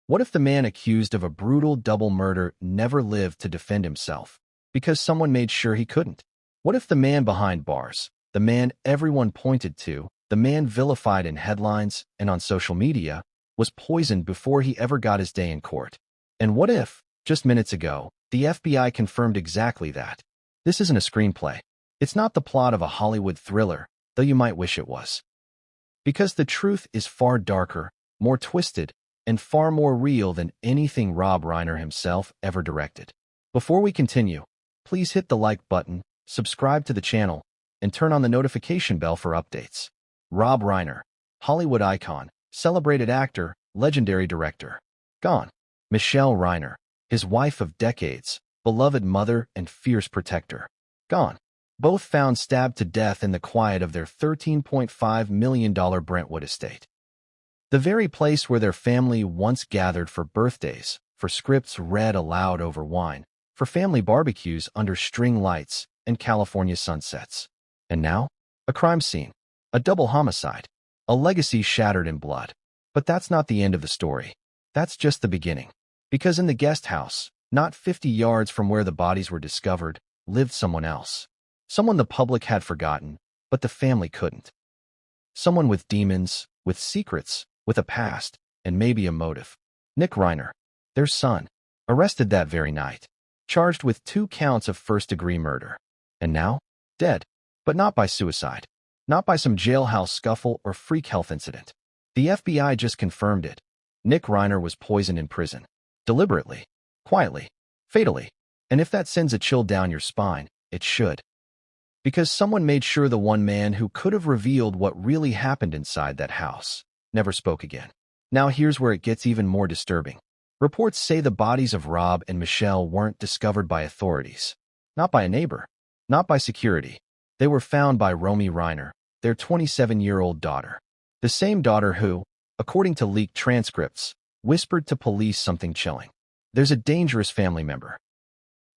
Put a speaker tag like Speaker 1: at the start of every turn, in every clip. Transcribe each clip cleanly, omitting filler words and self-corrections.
Speaker 1: What if the man accused of a brutal double murder never lived to defend himself because someone made sure he couldn't? What if the man behind bars, the man everyone pointed to, the man vilified in headlines and on social media, was poisoned before he ever got his day in court? And what if, just minutes ago, the FBI confirmed exactly that? This isn't a screenplay. It's not the plot of a Hollywood thriller, though you might wish it was. Because the truth is far darker, more twisted, and far more real than anything Rob Reiner himself ever directed. Before we continue, please hit the like button, subscribe to the channel, and turn on the notification bell for updates. Rob Reiner, Hollywood icon, celebrated actor, legendary director. Gone. Michelle Reiner, his wife of decades, beloved mother and fierce protector. Gone. Both found stabbed to death in the quiet of their $13.5 million Brentwood estate. The very place where their family once gathered for birthdays, for scripts read aloud over wine, for family barbecues under string lights and California sunsets. And now, a crime scene, a double homicide, a legacy shattered in blood. But that's not the end of the story. That's just the beginning. Because in the guest house, not 50 yards from where the bodies were discovered, lived someone else. Someone the public had forgotten, but the family couldn't. Someone with demons, with secrets, with a past, and maybe a motive. Nick Reiner, their son, arrested that very night, charged with 2 counts of first-degree murder. And now, dead. But not by suicide. Not by some jailhouse scuffle or freak health incident. The FBI just confirmed it. Nick Reiner was poisoned in prison. Deliberately. Quietly. Fatally. And if that sends a chill down your spine, it should. Because someone made sure the one man who could have revealed what really happened inside that house never spoke again. Now here's where it gets even more disturbing. Reports say the bodies of Rob and Michelle weren't discovered by authorities. Not by a neighbor. Not by security. They were found by Romy Reiner, their 27-year-old daughter. The same daughter who, according to leaked transcripts, whispered to police something chilling. There's a dangerous family member.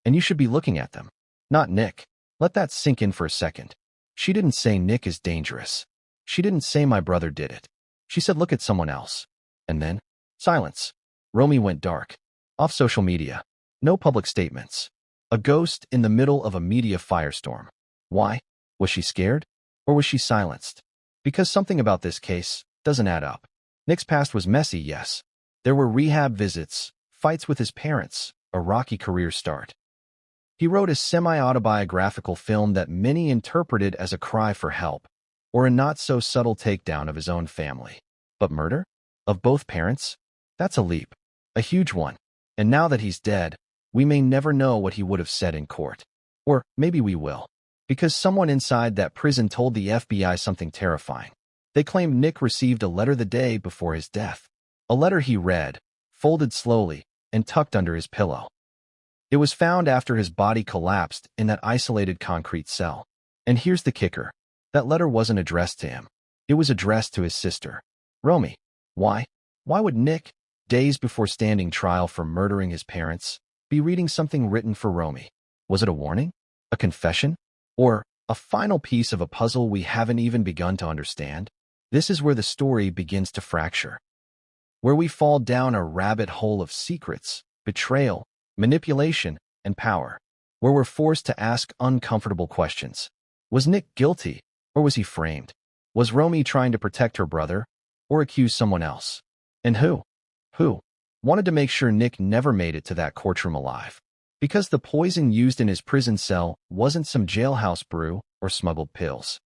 Speaker 1: And you should be looking at them. Not Nick. Let that sink in for a second. She didn't say Nick is dangerous. She didn't say my brother did it. She said look at someone else. And then, silence. Romy went dark. Off social media. No public statements. A ghost in the middle of a media firestorm. Why? Was she scared? Or was she silenced? Because something about this case doesn't add up. Nick's past was messy, yes. There were rehab visits, fights with his parents, a rocky career start. He wrote a semi-autobiographical film that many interpreted as a cry for help, or a not-so-subtle takedown of his own family. But murder? Of both parents? That's a leap. A huge one. And now that he's dead, we may never know what he would have said in court. Or maybe we will. Because someone inside that prison told the FBI something terrifying. They claimed Nick received a letter the day before his death. A letter he read, folded slowly, and tucked under his pillow. It was found after his body collapsed in that isolated concrete cell. And here's the kicker. That letter wasn't addressed to him. It was addressed to his sister, Romy. Why? Why would Nick, days before standing trial for murdering his parents, be reading something written for Romy? Was it a warning? A confession? Or a final piece of a puzzle we haven't even begun to understand? This is where the story begins to fracture. Where we fall down a rabbit hole of secrets, betrayal, manipulation, and power. Where we're forced to ask uncomfortable questions. Was Nick guilty, or was he framed? Was Romy trying to protect her brother, or accuse someone else? And who wanted to make sure Nick never made it to that courtroom alive? Because the poison used in his prison cell wasn't some jailhouse brew or smuggled pills.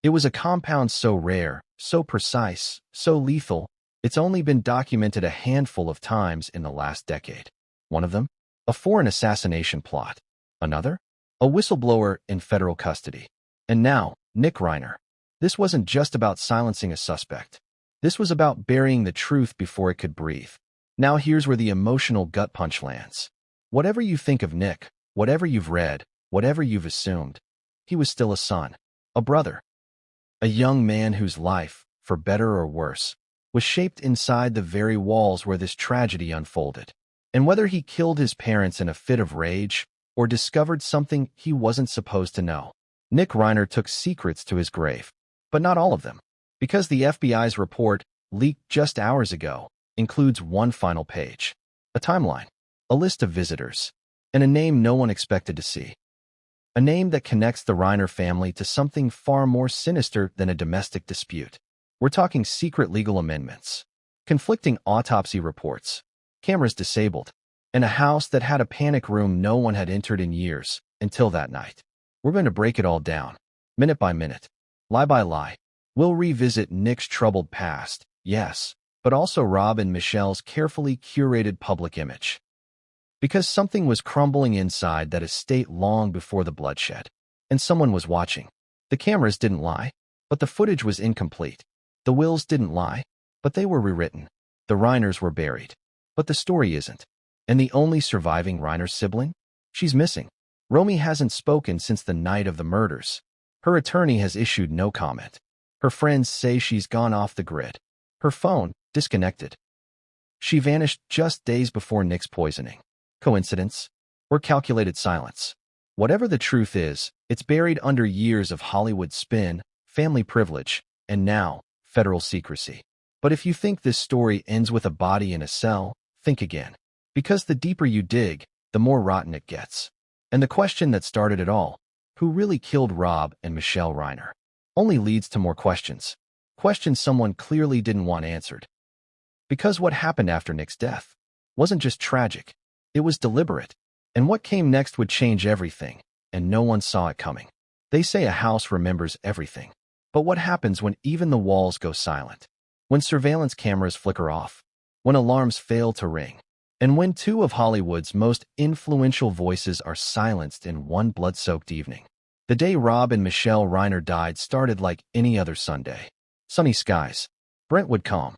Speaker 1: It was a compound so rare, so precise, so lethal, it's only been documented a handful of times in the last decade. One of them? A foreign assassination plot. Another? A whistleblower in federal custody. And now, Nick Reiner. This wasn't just about silencing a suspect. This was about burying the truth before it could breathe. Now here's where the emotional gut punch lands. Whatever you think of Nick, whatever you've read, whatever you've assumed, he was still a son, a brother. A young man whose life, for better or worse, was shaped inside the very walls where this tragedy unfolded. And whether he killed his parents in a fit of rage or discovered something he wasn't supposed to know, Nick Reiner took secrets to his grave. But not all of them. Because the FBI's report, leaked just hours ago, includes one final page, a timeline, a list of visitors, and a name no one expected to see. A name that connects the Reiner family to something far more sinister than a domestic dispute. We're talking secret legal amendments, conflicting autopsy reports, cameras disabled, and a house that had a panic room no one had entered in years until that night. We're going to break it all down, minute by minute, lie by lie. We'll revisit Nick's troubled past, yes, but also Rob and Michelle's carefully curated public image. Because something was crumbling inside that estate long before the bloodshed, and someone was watching. The cameras didn't lie, but the footage was incomplete. The wills didn't lie, but they were rewritten. The Reiners were buried, but the story isn't. And the only surviving Reiner sibling? She's missing. Romy hasn't spoken since the night of the murders. Her attorney has issued no comment. Her friends say she's gone off the grid. Her phone, disconnected. She vanished just days before Nick's poisoning. Coincidence? Or calculated silence? Whatever the truth is, it's buried under years of Hollywood spin, family privilege, and now, federal secrecy. But if you think this story ends with a body in a cell, think again. Because the deeper you dig, the more rotten it gets. And the question that started it all, who really killed Rob and Michelle Reiner, only leads to more questions. Questions someone clearly didn't want answered. Because what happened after Nick's death wasn't just tragic, it was deliberate. And what came next would change everything, and no one saw it coming. They say a house remembers everything. But what happens when even the walls go silent? When surveillance cameras flicker off? When alarms fail to ring? And when two of Hollywood's most influential voices are silenced in one blood-soaked evening? The day Rob and Michelle Reiner died started like any other Sunday. Sunny skies. Brentwood calm.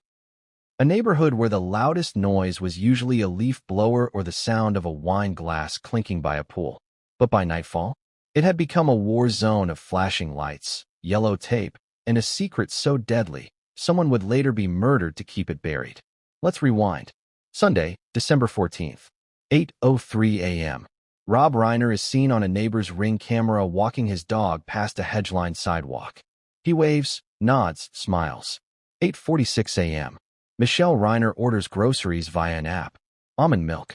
Speaker 1: A neighborhood where the loudest noise was usually a leaf blower or the sound of a wine glass clinking by a pool. But by nightfall, it had become a war zone of flashing lights, yellow tape, and a secret so deadly, someone would later be murdered to keep it buried. Let's rewind. Sunday, December 14th, 8:03 a.m. Rob Reiner is seen on a neighbor's Ring camera walking his dog past a hedge-lined sidewalk. He waves, nods, smiles. 8:46 a.m. Michelle Reiner orders groceries via an app. Almond milk.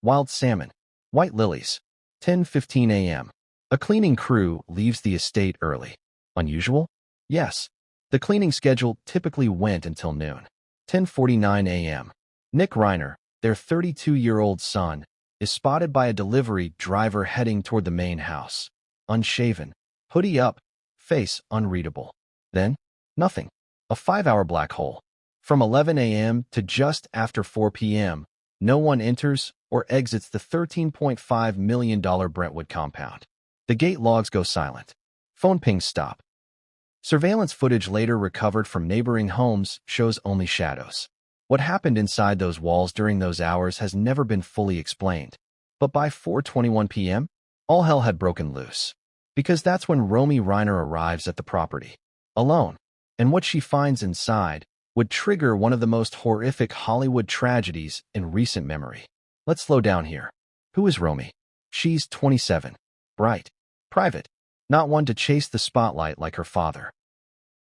Speaker 1: Wild salmon. White lilies. 10:15 a.m. A cleaning crew leaves the estate early. Unusual? Yes. The cleaning schedule typically went until noon. 10:49 a.m. Nick Reiner, their 32-year-old son, is spotted by a delivery driver heading toward the main house. Unshaven, hoodie up, face unreadable. Then, nothing. A 5-hour black hole. From 11 a.m. to just after 4 p.m., no one enters or exits the $13.5 million Brentwood compound. The gate logs go silent. Phone pings stop. Surveillance footage later recovered from neighboring homes shows only shadows. What happened inside those walls during those hours has never been fully explained. But by 4:21 p.m., all hell had broken loose. Because that's when Romy Reiner arrives at the property. Alone. And what she finds inside would trigger one of the most horrific Hollywood tragedies in recent memory. Let's slow down here. Who is Romy? She's 27. Bright. Private. Not one to chase the spotlight like her father.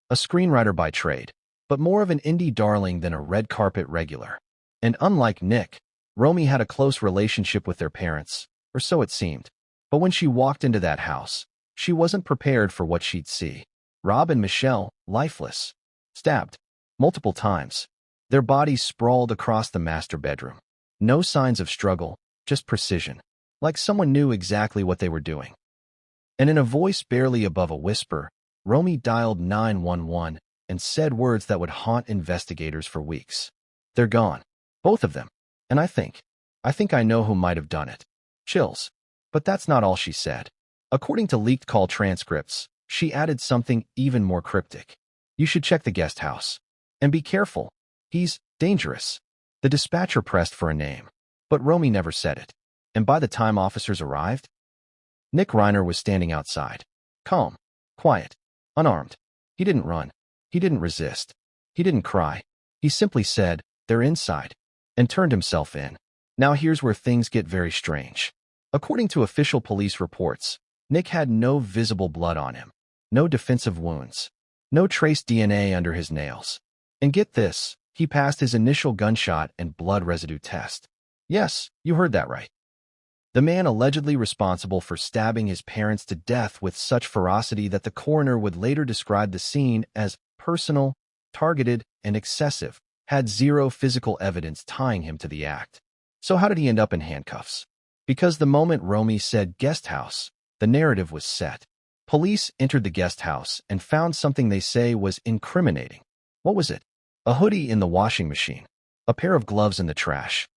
Speaker 1: A screenwriter by trade, but more of an indie darling than a red carpet regular. And unlike Nick, Romy had a close relationship with their parents, or so it seemed. But when she walked into that house, she wasn't prepared for what she'd see. Rob and Michelle, lifeless. Stabbed. Multiple times. Their bodies sprawled across the master bedroom. No signs of struggle, just precision. Like someone knew exactly what they were doing. And in a voice barely above a whisper, Romy dialed 911 and said words that would haunt investigators for weeks. They're gone. Both of them. And I think I know who might have done it. Chills. But that's not all she said. According to leaked call transcripts, she added something even more cryptic. You should check the guest house. And be careful. He's dangerous. The dispatcher pressed for a name. But Romy never said it. And by the time officers arrived, Nick Reiner was standing outside. Calm. Quiet. Unarmed. He didn't run. He didn't resist. He didn't cry. He simply said, "They're inside," and turned himself in. Now here's where things get very strange. According to official police reports, Nick had no visible blood on him. No defensive wounds. No trace DNA under his nails. And get this, He passed his initial gunshot and blood residue test. Yes, you heard that right. The man allegedly responsible for stabbing his parents to death with such ferocity that the coroner would later describe the scene as personal, targeted, and excessive, had zero physical evidence tying him to the act. So how did he end up in handcuffs? Because the moment Romy said guest house, the narrative was set. Police entered the guest house and found something they say was incriminating. What was it? A hoodie in the washing machine, a pair of gloves in the trash,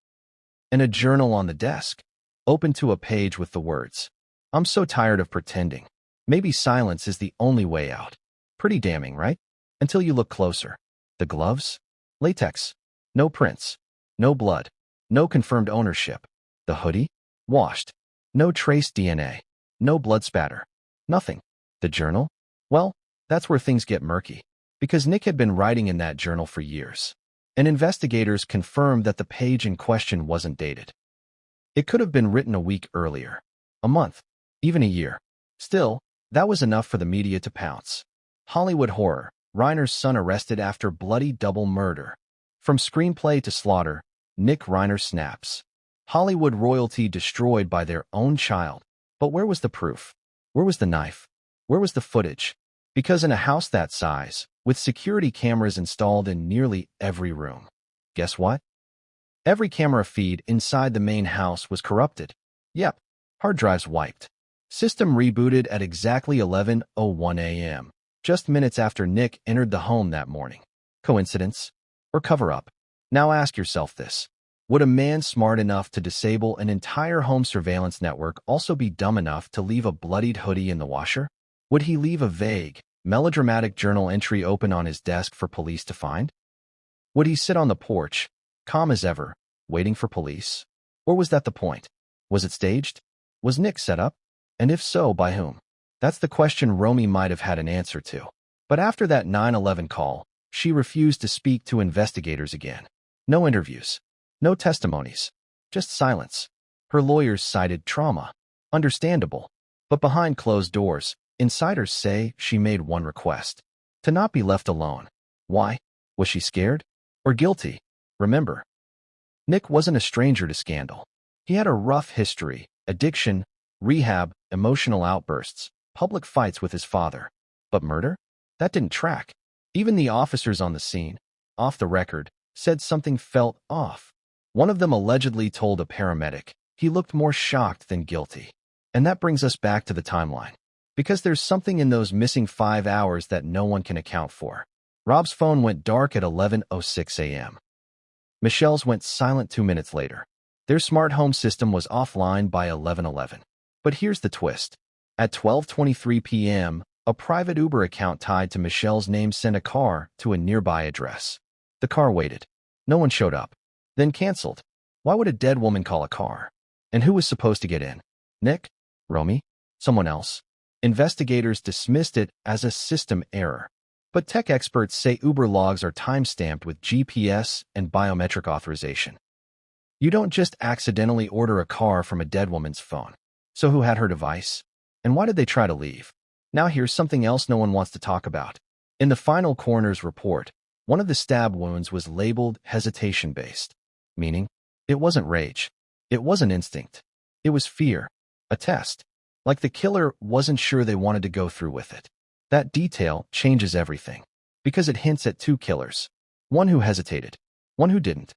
Speaker 1: and a journal on the desk, open to a page with the words, "I'm so tired of pretending. Maybe silence is the only way out." Pretty damning, right? Until you look closer. The gloves? Latex. No prints. No blood. No confirmed ownership. The hoodie? Washed. No trace DNA. No blood spatter. Nothing. The journal? Well, that's where things get murky. Because Nick had been writing in that journal for years. And investigators confirmed that the page in question wasn't dated. It could have been written a week earlier, a month, even a year. Still, that was enough for the media to pounce. Hollywood horror, Reiner's son arrested after bloody double murder. From screenplay to slaughter, Nick Reiner snaps. Hollywood royalty destroyed by their own child. But where was the proof? Where was the knife? Where was the footage? Because in a house that size, with security cameras installed in nearly every room, guess what? Every camera feed inside the main house was corrupted. Yep, hard drives wiped. System rebooted at exactly 11:01 a.m., just minutes after Nick entered the home that morning. Coincidence? Or cover-up? Now ask yourself this. Would a man smart enough to disable an entire home surveillance network also be dumb enough to leave a bloodied hoodie in the washer? Would he leave a vague, melodramatic journal entry open on his desk for police to find? Would he sit on the porch, calm as ever, waiting for police? Or was that the point? Was it staged? Was Nick set up? And if so, by whom? That's the question Romy might have had an answer to. But after that 9/11 call, she refused to speak to investigators again. No interviews. No testimonies. Just silence. Her lawyers cited trauma. Understandable. But behind closed doors, insiders say she made one request. To not be left alone. Why? Was she scared? Or guilty? Remember, Nick wasn't a stranger to scandal. He had a rough history, addiction, rehab, emotional outbursts, public fights with his father. But murder? That didn't track. Even the officers on the scene, off the record, said something felt off. One of them allegedly told a paramedic he looked more shocked than guilty. And that brings us back to the timeline. Because there's something in those missing 5 hours that no one can account for. Rob's phone went dark at 11:06 a.m. Michelle's went silent 2 minutes later. Their smart home system was offline by 11:11. But here's the twist. At 12:23 p.m., a private Uber account tied to Michelle's name sent a car to a nearby address. The car waited. No one showed up. Then canceled. Why would a dead woman call a car? And who was supposed to get in? Nick? Romy? Someone else? Investigators dismissed it as a system error. But tech experts say Uber logs are time-stamped with GPS and biometric authorization. You don't just accidentally order a car from a dead woman's phone. So who had her device? And why did they try to leave? Now here's something else no one wants to talk about. In the final coroner's report, one of the stab wounds was labeled hesitation-based, meaning it wasn't rage. It wasn't instinct. It was fear, a test. Like the killer wasn't sure they wanted to go through with it. That detail changes everything, because it hints at two killers. One who hesitated, one who didn't.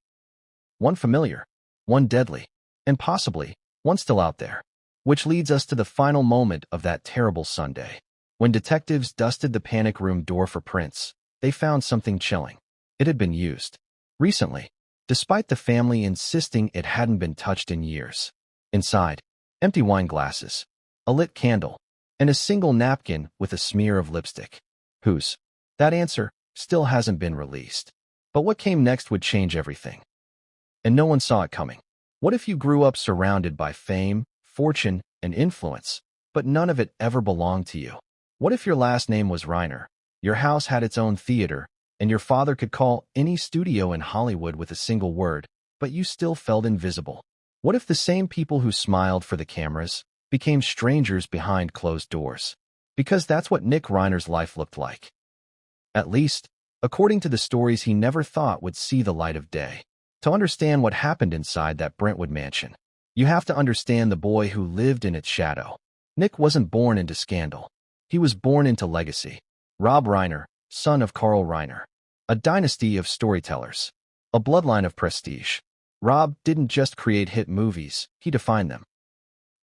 Speaker 1: One familiar, one deadly, and possibly one still out there. Which leads us to the final moment of that terrible Sunday. When detectives dusted the panic room door for prints, they found something chilling. It had been used. Recently, despite the family insisting it hadn't been touched in years. Inside, empty wine glasses, a lit candle, and a single napkin with a smear of lipstick. Whose? That answer still hasn't been released. But what came next would change everything. And no one saw it coming. What if you grew up surrounded by fame, fortune, and influence, but none of it ever belonged to you? What if your last name was Reiner, your house had its own theater, and your father could call any studio in Hollywood with a single word, but you still felt invisible? What if the same people who smiled for the cameras became strangers behind closed doors? Because that's what Nick Reiner's life looked like. At least, According to the stories he never thought would see the light of day. To understand what happened inside that Brentwood mansion, you have to understand the boy who lived in its shadow. Nick wasn't born into scandal. He was born into legacy. Rob Reiner, son of Carl Reiner. A dynasty of storytellers. A bloodline of prestige. Rob didn't just create hit movies, he defined them.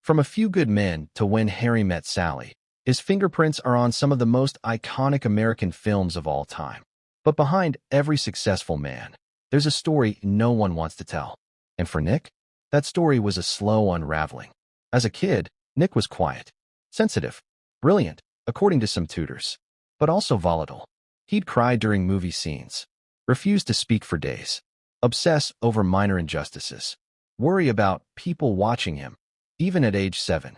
Speaker 1: From A Few Good Men to When Harry Met Sally, his fingerprints are on some of the most iconic American films of all time. But behind every successful man, there's a story no one wants to tell. And for Nick, that story was a slow unraveling. As a kid, Nick was quiet, sensitive, brilliant, according to some tutors, but also volatile. He'd cry during movie scenes, refuse to speak for days, obsess over minor injustices, worry about people watching him, even at age 7.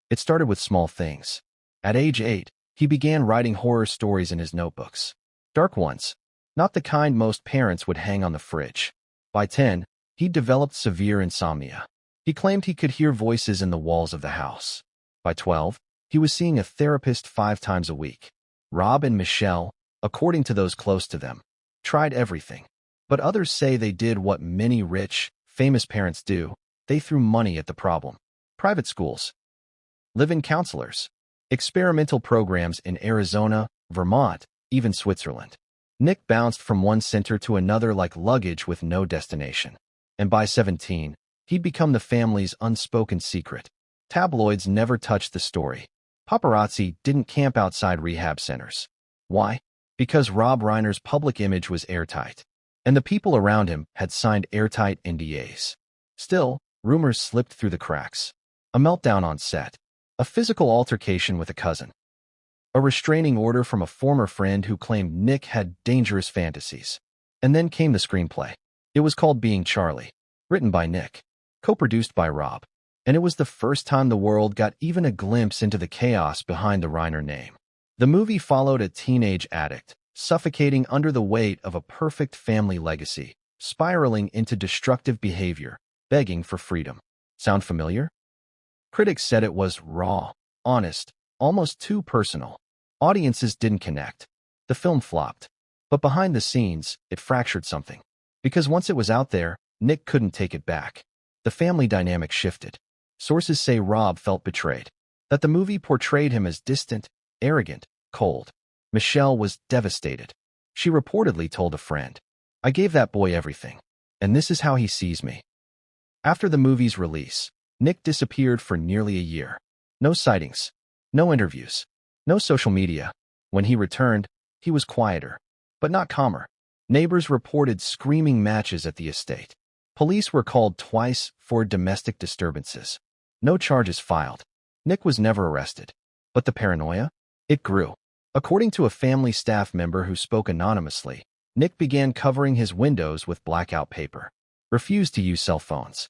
Speaker 1: It started with small things. At age 8, he began writing horror stories in his notebooks. Dark ones, not the kind most parents would hang on the fridge. By 10, he developed severe insomnia. He claimed he could hear voices in the walls of the house. By 12, he was seeing a therapist 5 times a week. Rob and Michelle, according to those close to them, tried everything. But others say they did what many rich, famous parents do. They threw money at the problem. Private schools, live-in counselors, experimental programs in Arizona, Vermont, even Switzerland. Nick bounced from one center to another like luggage with no destination. And by 17, he'd become the family's unspoken secret. Tabloids never touched the story. Paparazzi didn't camp outside rehab centers. Why? Because Rob Reiner's public image was airtight, and the people around him had signed airtight NDAs. Still, rumors slipped through the cracks. A meltdown on set, a physical altercation with a cousin, a restraining order from a former friend who claimed Nick had dangerous fantasies. And then came the screenplay. It was called Being Charlie, written by Nick, co-produced by Rob. And it was the first time the world got even a glimpse into the chaos behind the Reiner name. The movie followed a teenage addict, suffocating under the weight of a perfect family legacy, spiraling into destructive behavior, begging for freedom. Sound familiar? Critics said it was raw, honest, almost too personal. Audiences didn't connect. The film flopped. But behind the scenes, it fractured something. Because once it was out there, Nick couldn't take it back. The family dynamic shifted. Sources say Rob felt betrayed, that the movie portrayed him as distant, arrogant, cold. Michelle was devastated. She reportedly told a friend, "I gave that boy everything, and this is how he sees me." After the movie's release, Nick disappeared for nearly a year. No sightings, no interviews, no social media. When he returned, he was quieter, but not calmer. Neighbors reported screaming matches at the estate. Police were called twice for domestic disturbances. No charges filed. Nick was never arrested. But the paranoia? It grew. According to a family staff member who spoke anonymously, Nick began covering his windows with blackout paper, refused to use cell phones,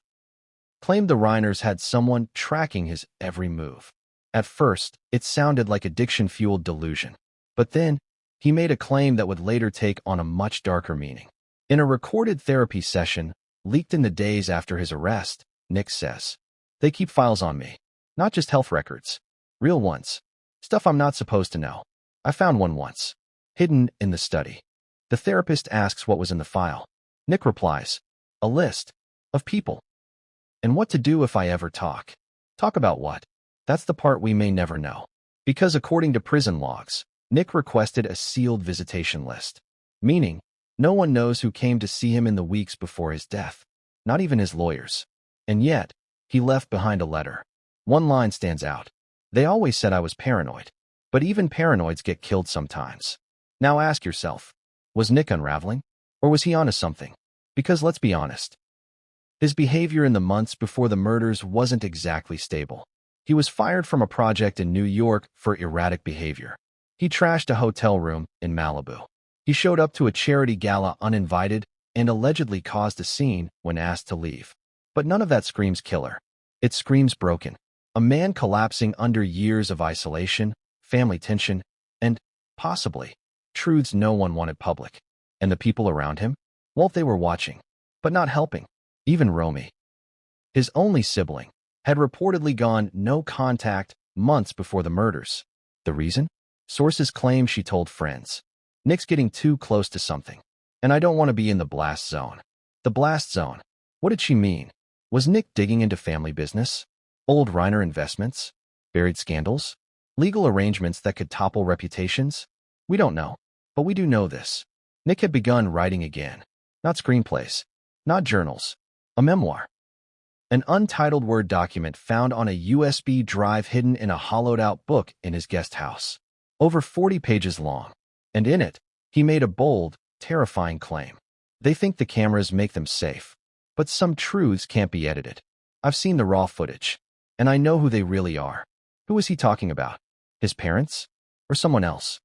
Speaker 1: claimed the Reiners had someone tracking his every move. At first, it sounded like addiction-fueled delusion. But then, he made a claim that would later take on a much darker meaning. In a recorded therapy session, leaked in the days after his arrest, Nick says, "They keep files on me. Not just health records. Real ones. Stuff I'm not supposed to know. I found one once. Hidden in the study." The therapist asks what was in the file. Nick replies, "A list. Of people. And what to do if I ever talk." Talk about what? That's the part we may never know. Because according to prison logs, Nick requested a sealed visitation list. Meaning, no one knows who came to see him in the weeks before his death. Not even his lawyers. And yet, he left behind a letter. One line stands out. "They always said I was paranoid. But even paranoids get killed sometimes." Now ask yourself, was Nick unraveling? Or was he onto something? Because let's be honest, his behavior in the months before the murders wasn't exactly stable. He was fired from a project in New York for erratic behavior. He trashed a hotel room in Malibu. He showed up to a charity gala uninvited and allegedly caused a scene when asked to leave. But none of that screams killer. It screams broken. A man collapsing under years of isolation, family tension, and, possibly, truths no one wanted public. And the people around him? Well, they were watching, but not helping. Even Romy, his only sibling, had reportedly gone no contact months before the murders. The reason? Sources claim she told friends. Nick's getting too close to something. And I don't want to be in the blast zone. The blast zone. What did she mean? Was Nick digging into family business? Old Reiner investments? Buried scandals? Legal arrangements that could topple reputations? We don't know. But we do know this. Nick had begun writing again. Not screenplays. Not journals. A memoir. An untitled Word document found on a USB drive hidden in a hollowed-out book in his guest house. Over 40 pages long. And in it, he made a bold, terrifying claim. They think the cameras make them safe. But some truths can't be edited. I've seen the raw footage. And I know who they really are. Who is he talking about? His parents? Or someone else?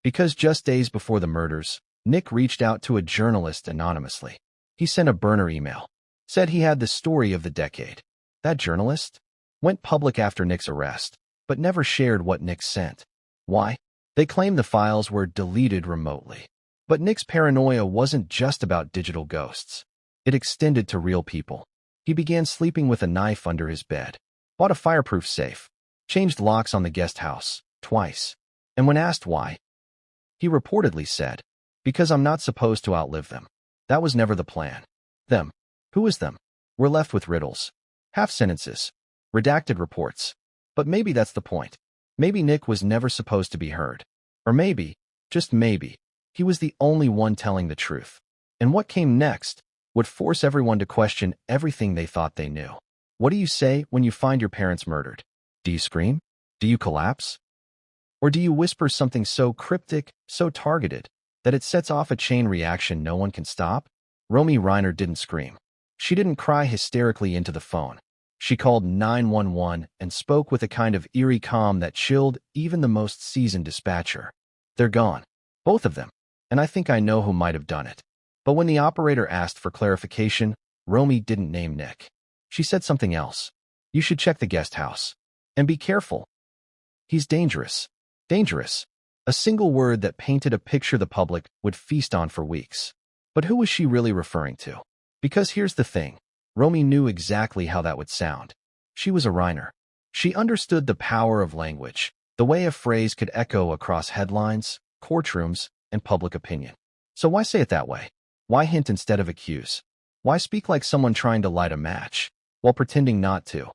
Speaker 1: Because just days before the murders, Nick reached out to a journalist anonymously. He sent a burner email. Said he had the story of the decade. That journalist went public after Nick's arrest, but never shared what Nick sent. Why? They claimed the files were deleted remotely. But Nick's paranoia wasn't just about digital ghosts. It extended to real people. He began sleeping with a knife under his bed, bought a fireproof safe, changed locks on the guest house, twice. And when asked why, he reportedly said, "Because I'm not supposed to outlive them." That was never the plan. Them. Who is them? We're left with riddles. Half sentences. Redacted reports. But maybe that's the point. Maybe Nick was never supposed to be heard. Or maybe, just maybe, he was the only one telling the truth. And what came next would force everyone to question everything they thought they knew. What do you say when you find your parents murdered? Do you scream? Do you collapse? Or do you whisper something so cryptic, so targeted, that it sets off a chain reaction no one can stop? Rob Reiner didn't scream. She didn't cry hysterically into the phone. She called 911 and spoke with a kind of eerie calm that chilled even the most seasoned dispatcher. They're gone. Both of them. And I think I know who might have done it. But when the operator asked for clarification, Romy didn't name Nick. She said something else. You should check the guest house. And be careful. He's dangerous. Dangerous. A single word that painted a picture the public would feast on for weeks. But who was she really referring to? Because here's the thing. Romy knew exactly how that would sound. She was a Reiner. She understood the power of language, the way a phrase could echo across headlines, courtrooms, and public opinion. So why say it that way? Why hint instead of accuse? Why speak like someone trying to light a match, while pretending not to?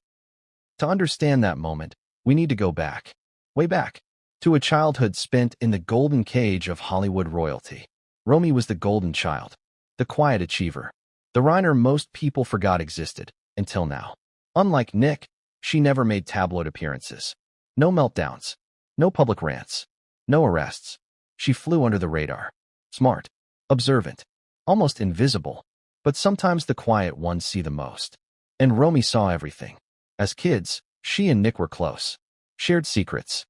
Speaker 1: To understand that moment, we need to go back, way back, to a childhood spent in the golden cage of Hollywood royalty. Romy was the golden child, the quiet achiever, the Reiner most people forgot existed, until now. Unlike Nick, she never made tabloid appearances. No meltdowns, no public rants, no arrests. She flew under the radar. Smart, observant, almost invisible. But sometimes the quiet ones see the most. And Romy saw everything. As kids, she and Nick were close. Shared secrets.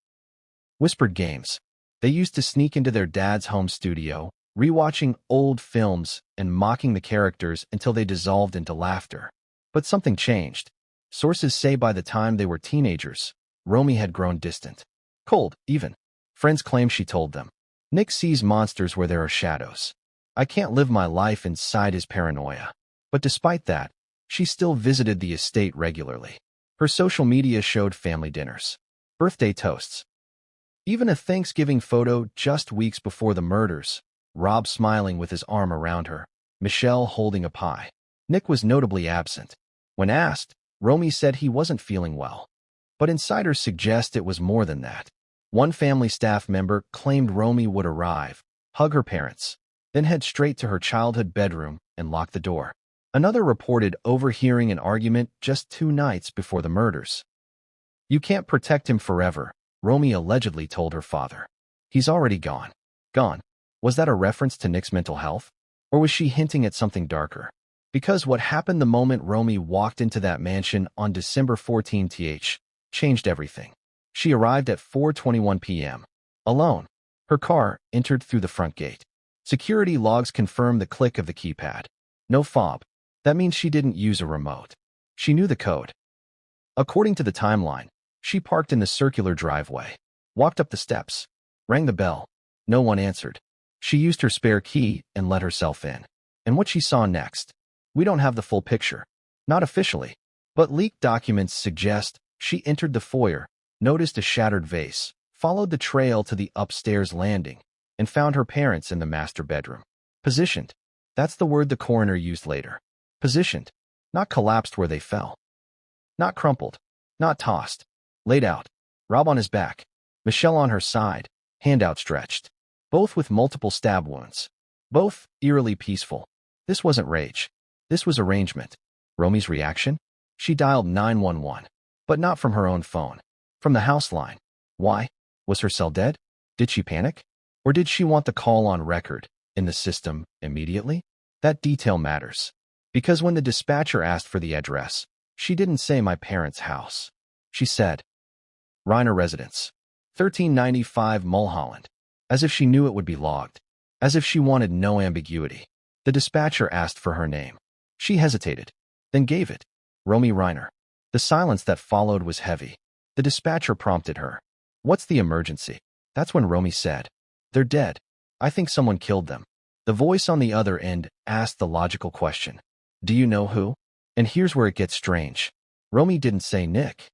Speaker 1: Whispered games. They used to sneak into their dad's home studio, rewatching old films and mocking the characters until they dissolved into laughter. But something changed. Sources say by the time they were teenagers, Romy had grown distant. Cold, even. Friends claim she told them, "Nick sees monsters where there are shadows. I can't live my life inside his paranoia." But despite that, she still visited the estate regularly. Her social media showed family dinners, birthday toasts, even a Thanksgiving photo just weeks before the murders. Rob smiling with his arm around her, Michelle holding a pie. Nick was notably absent. When asked, Romy said he wasn't feeling well. But insiders suggest it was more than that. One family staff member claimed Romy would arrive, hug her parents, then head straight to her childhood bedroom and lock the door. Another reported overhearing an argument just 2 nights before the murders. "You can't protect him forever," Romy allegedly told her father. "He's already gone." Gone. Was that a reference to Nick's mental health? Or was she hinting at something darker? Because what happened the moment Romy walked into that mansion on December 14th changed everything. She arrived at 4:21 p.m. Alone. Her car entered through the front gate. Security logs confirm the click of the keypad. No fob. That means she didn't use a remote. She knew the code. According to the timeline, she parked in the circular driveway, walked up the steps, rang the bell. No one answered. She used her spare key and let herself in. And what she saw next? We don't have the full picture. Not officially. But leaked documents suggest she entered the foyer, noticed a shattered vase, followed the trail to the upstairs landing, and found her parents in the master bedroom. Positioned. That's the word the coroner used later. Positioned. Not collapsed where they fell. Not crumpled. Not tossed. Laid out. Rob on his back. Michelle on her side, hand outstretched. Both with multiple stab wounds. Both eerily peaceful. This wasn't rage. This was arrangement. Romy's reaction? She dialed 911. But not from her own phone. From the house line. Why? Was her cell dead? Did she panic? Or did she want the call on record, in the system, immediately? That detail matters. Because when the dispatcher asked for the address, she didn't say my parents' house. She said, Reiner residence. 1395 Mulholland. As if she knew it would be logged. As if she wanted no ambiguity. The dispatcher asked for her name. She hesitated, then gave it. Romy Reiner. The silence that followed was heavy. The dispatcher prompted her. What's the emergency? That's when Romy said, They're dead. I think someone killed them. The voice on the other end asked the logical question. Do you know who? And here's where it gets strange. Romy didn't say Nick.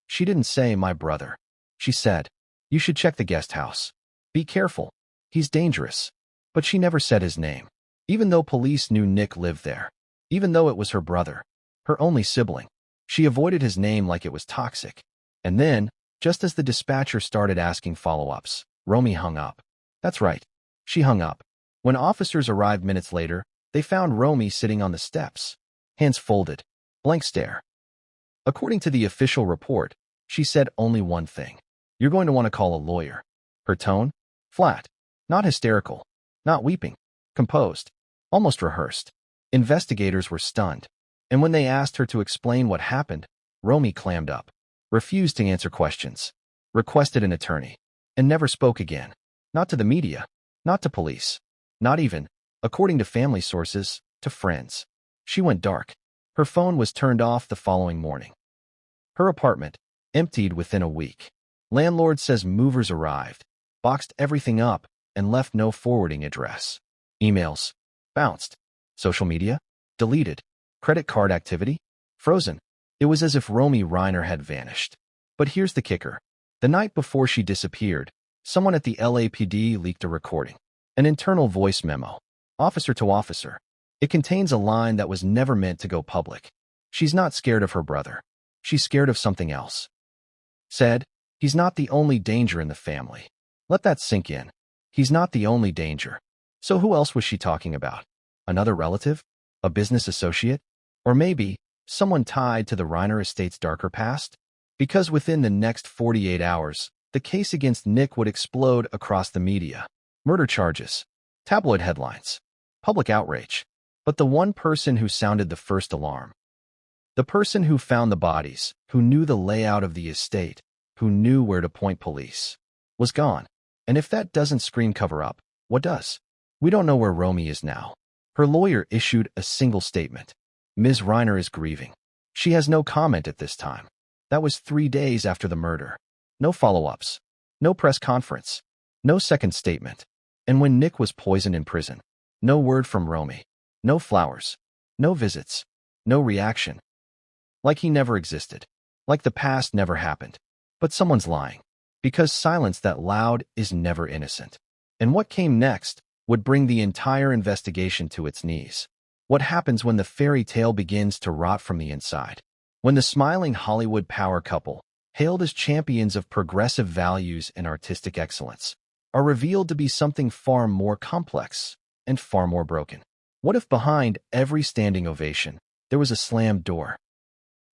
Speaker 1: She didn't say my brother. She said, You should check the guest house. Be careful. He's dangerous. But she never said his name. Even though police knew Nick lived there. Even though it was her brother. Her only sibling. She avoided his name like it was toxic. And then, just as the dispatcher started asking follow-ups, Romy hung up. That's right. She hung up. When officers arrived minutes later, they found Romy sitting on the steps. Hands folded. Blank stare. According to the official report, she said only one thing. You're going to want to call a lawyer. Her tone? Flat. Not hysterical. Not weeping. Composed. Almost rehearsed. Investigators were stunned. And when they asked her to explain what happened, Romy clammed up. Refused to answer questions. Requested an attorney. And never spoke again. Not to the media. Not to police. Not even, according to family sources, to friends. She went dark. Her phone was turned off the following morning. Her apartment, emptied within a week. Landlord says movers arrived, boxed everything up, and left no forwarding address. Emails, bounced. Social media, deleted. Credit card activity, frozen. It was as if Romy Reiner had vanished. But here's the kicker. The night before she disappeared, someone at the LAPD leaked a recording. An internal voice memo. Officer to officer. It contains a line that was never meant to go public. She's not scared of her brother. She's scared of something else. Said, he's not the only danger in the family. Let that sink in. He's not the only danger. So who else was she talking about? Another relative? A business associate? Or maybe someone tied to the Reiner estate's darker past? Because within the next 48 hours, the case against Nick would explode across the media. Murder charges. Tabloid headlines. Public outrage. But the one person who sounded the first alarm, the person who found the bodies, who knew the layout of the estate, who knew where to point police, was gone. And if that doesn't scream cover-up, what does? We don't know where Romy is now. Her lawyer issued a single statement. Ms. Reiner is grieving. She has no comment at this time. That was 3 days after the murder. No follow-ups. No press conference. No second statement. And when Nick was poisoned in prison, no word from Romy. No flowers. No visits. No reaction. Like he never existed. Like the past never happened. But someone's lying. Because silence that loud is never innocent. And what came next would bring the entire investigation to its knees. What happens when the fairy tale begins to rot from the inside? When the smiling Hollywood power couple, hailed as champions of progressive values and artistic excellence, are revealed to be something far more complex and far more broken. What if behind every standing ovation, there was a slammed door?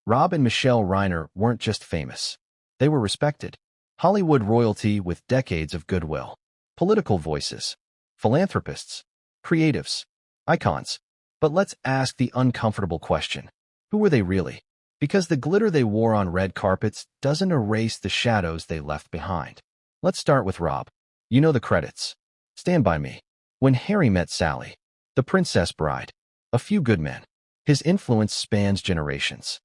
Speaker 1: Rob and Michelle Reiner weren't just famous. They were respected. Hollywood royalty with decades of goodwill. Political voices. Philanthropists. Creatives. Icons. But let's ask the uncomfortable question. Who were they really? Because the glitter they wore on red carpets doesn't erase the shadows they left behind. Let's start with Rob. You know the credits. Stand By Me. When Harry Met Sally. The Princess Bride. A Few Good Men. His influence spans generations.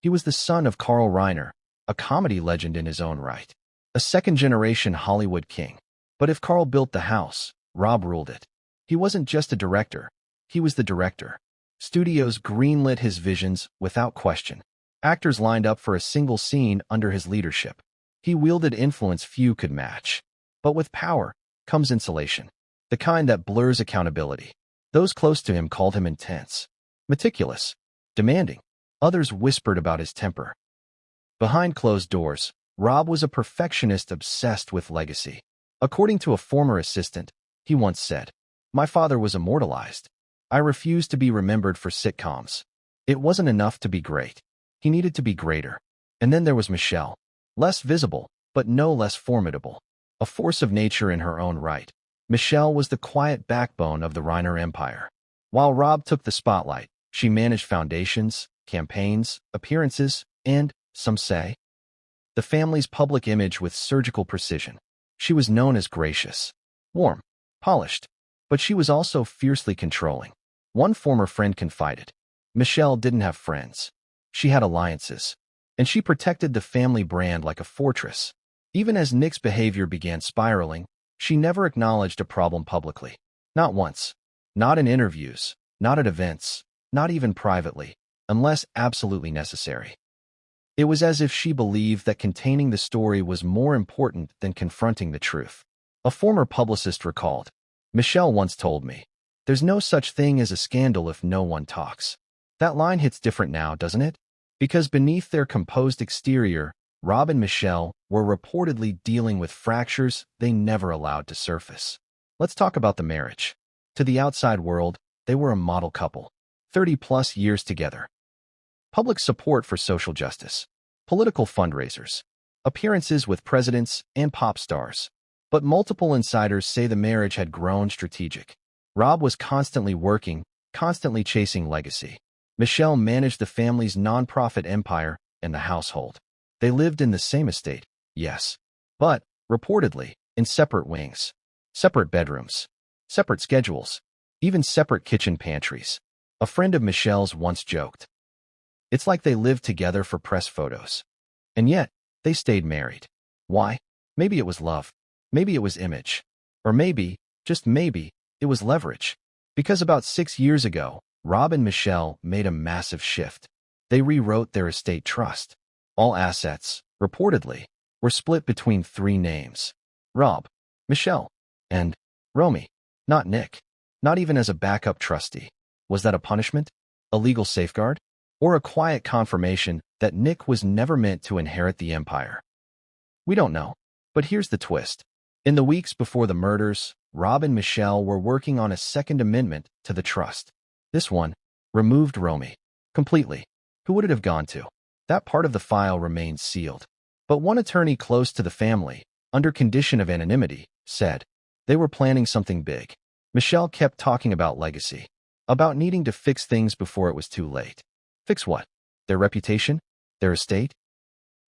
Speaker 1: He was the son of Carl Reiner, a comedy legend in his own right. A second-generation Hollywood king. But if Carl built the house, Rob ruled it. He wasn't just a director. He was the director. Studios greenlit his visions without question. Actors lined up for a single scene under his leadership. He wielded influence few could match. But with power comes insulation, the kind that blurs accountability. Those close to him called him intense, meticulous, demanding. Others whispered about his temper. Behind closed doors, Rob was a perfectionist obsessed with legacy. According to a former assistant, he once said, "My father was immortalized. I refused to be remembered for sitcoms. It wasn't enough to be great. He needed to be greater." And then there was Michelle. Less visible, but no less formidable. A force of nature in her own right. Michelle was the quiet backbone of the Reiner empire. While Rob took the spotlight, she managed foundations, campaigns, appearances, and, some say, the family's public image with surgical precision. She was known as gracious, warm, polished, but she was also fiercely controlling. One former friend confided, Michelle didn't have friends. She had alliances, and she protected the family brand like a fortress. Even as Nick's behavior began spiraling, she never acknowledged a problem publicly. Not once. Not in interviews, not at events, not even privately, unless absolutely necessary. It was as if she believed that containing the story was more important than confronting the truth. A former publicist recalled, Michelle once told me, "There's no such thing as a scandal if no one talks." That line hits different now, doesn't it? Because beneath their composed exterior, Rob and Michelle were reportedly dealing with fractures they never allowed to surface. Let's talk about the marriage. To the outside world, they were a model couple, 30-plus years together. Public support for social justice, political fundraisers, appearances with presidents and pop stars. But multiple insiders say the marriage had grown strategic. Rob was constantly working, constantly chasing legacy. Michelle managed the family's nonprofit empire and the household. They lived in the same estate, yes, but, reportedly, in separate wings, separate bedrooms, separate schedules, even separate kitchen pantries. A friend of Michelle's once joked, "It's like they lived together for press photos." And yet, they stayed married. Why? Maybe it was love. Maybe it was image. Or maybe, just maybe, it was leverage. Because about 6 years ago, Rob and Michelle made a massive shift. They rewrote their estate trust. All assets, reportedly, were split between 3 names. Rob, Michelle, and Romy. Not Nick. Not even as a backup trustee. Was that a punishment? A legal safeguard? Or a quiet confirmation that Nick was never meant to inherit the empire? We don't know. But here's the twist. In the weeks before the murders, Rob and Michelle were working on a second amendment to the trust. This one removed Romy completely. Who would it have gone to? That part of the file remained sealed. But one attorney close to the family, under condition of anonymity, said they were planning something big. Michelle kept talking about legacy, about needing to fix things before it was too late. Fix what? Their reputation? Their estate?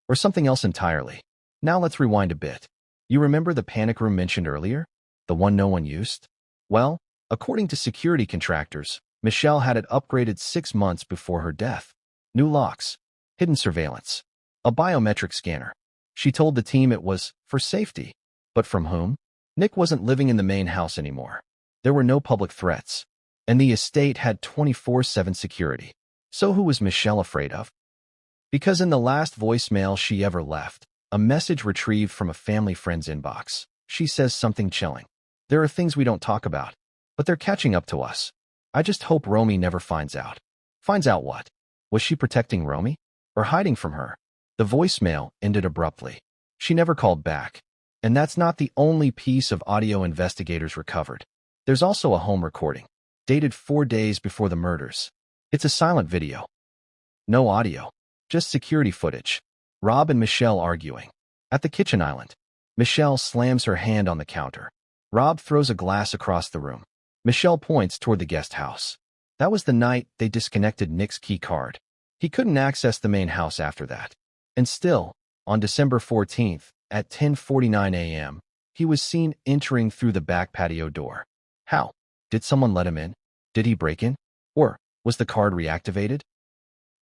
Speaker 1: Or something else entirely? Now let's rewind a bit. You remember the panic room mentioned earlier? The one no one used? Well, according to security contractors, Michelle had it upgraded 6 months before her death. New locks, hidden surveillance, a biometric scanner. She told the team it was for safety. But from whom? Nick wasn't living in the main house anymore. There were no public threats, and the estate had 24/7 security. So who was Michelle afraid of? Because in the last voicemail she ever left, a message retrieved from a family friend's inbox, she says something chilling. There are things we don't talk about, but they're catching up to us. I just hope Romy never finds out. Finds out what? Was she protecting Romy? Or hiding from her? The voicemail ended abruptly. She never called back. And that's not the only piece of audio investigators recovered. There's also a home recording, dated 4 days before the murders. It's a silent video. No audio, just security footage. Rob and Michelle arguing. At the kitchen island, Michelle slams her hand on the counter. Rob throws a glass across the room. Michelle points toward the guest house. That was the night they disconnected Nick's key card. He couldn't access the main house after that. And still, on December 14th, at 10:49 a.m., he was seen entering through the back patio door. How? Did someone let him in? Did he break in? Or was the card reactivated?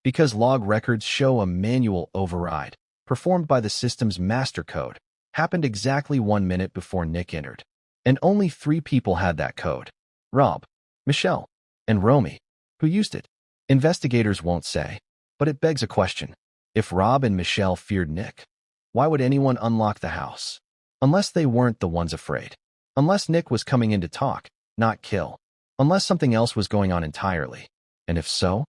Speaker 1: Because log records show a manual override, performed by the system's master code, happened exactly 1 minute before Nick entered. And only 3 people had that code. Rob, Michelle, and Romy. Who used it? Investigators won't say, but it begs a question. If Rob and Michelle feared Nick, why would anyone unlock the house? Unless they weren't the ones afraid. Unless Nick was coming in to talk, not kill. Unless something else was going on entirely. And if so?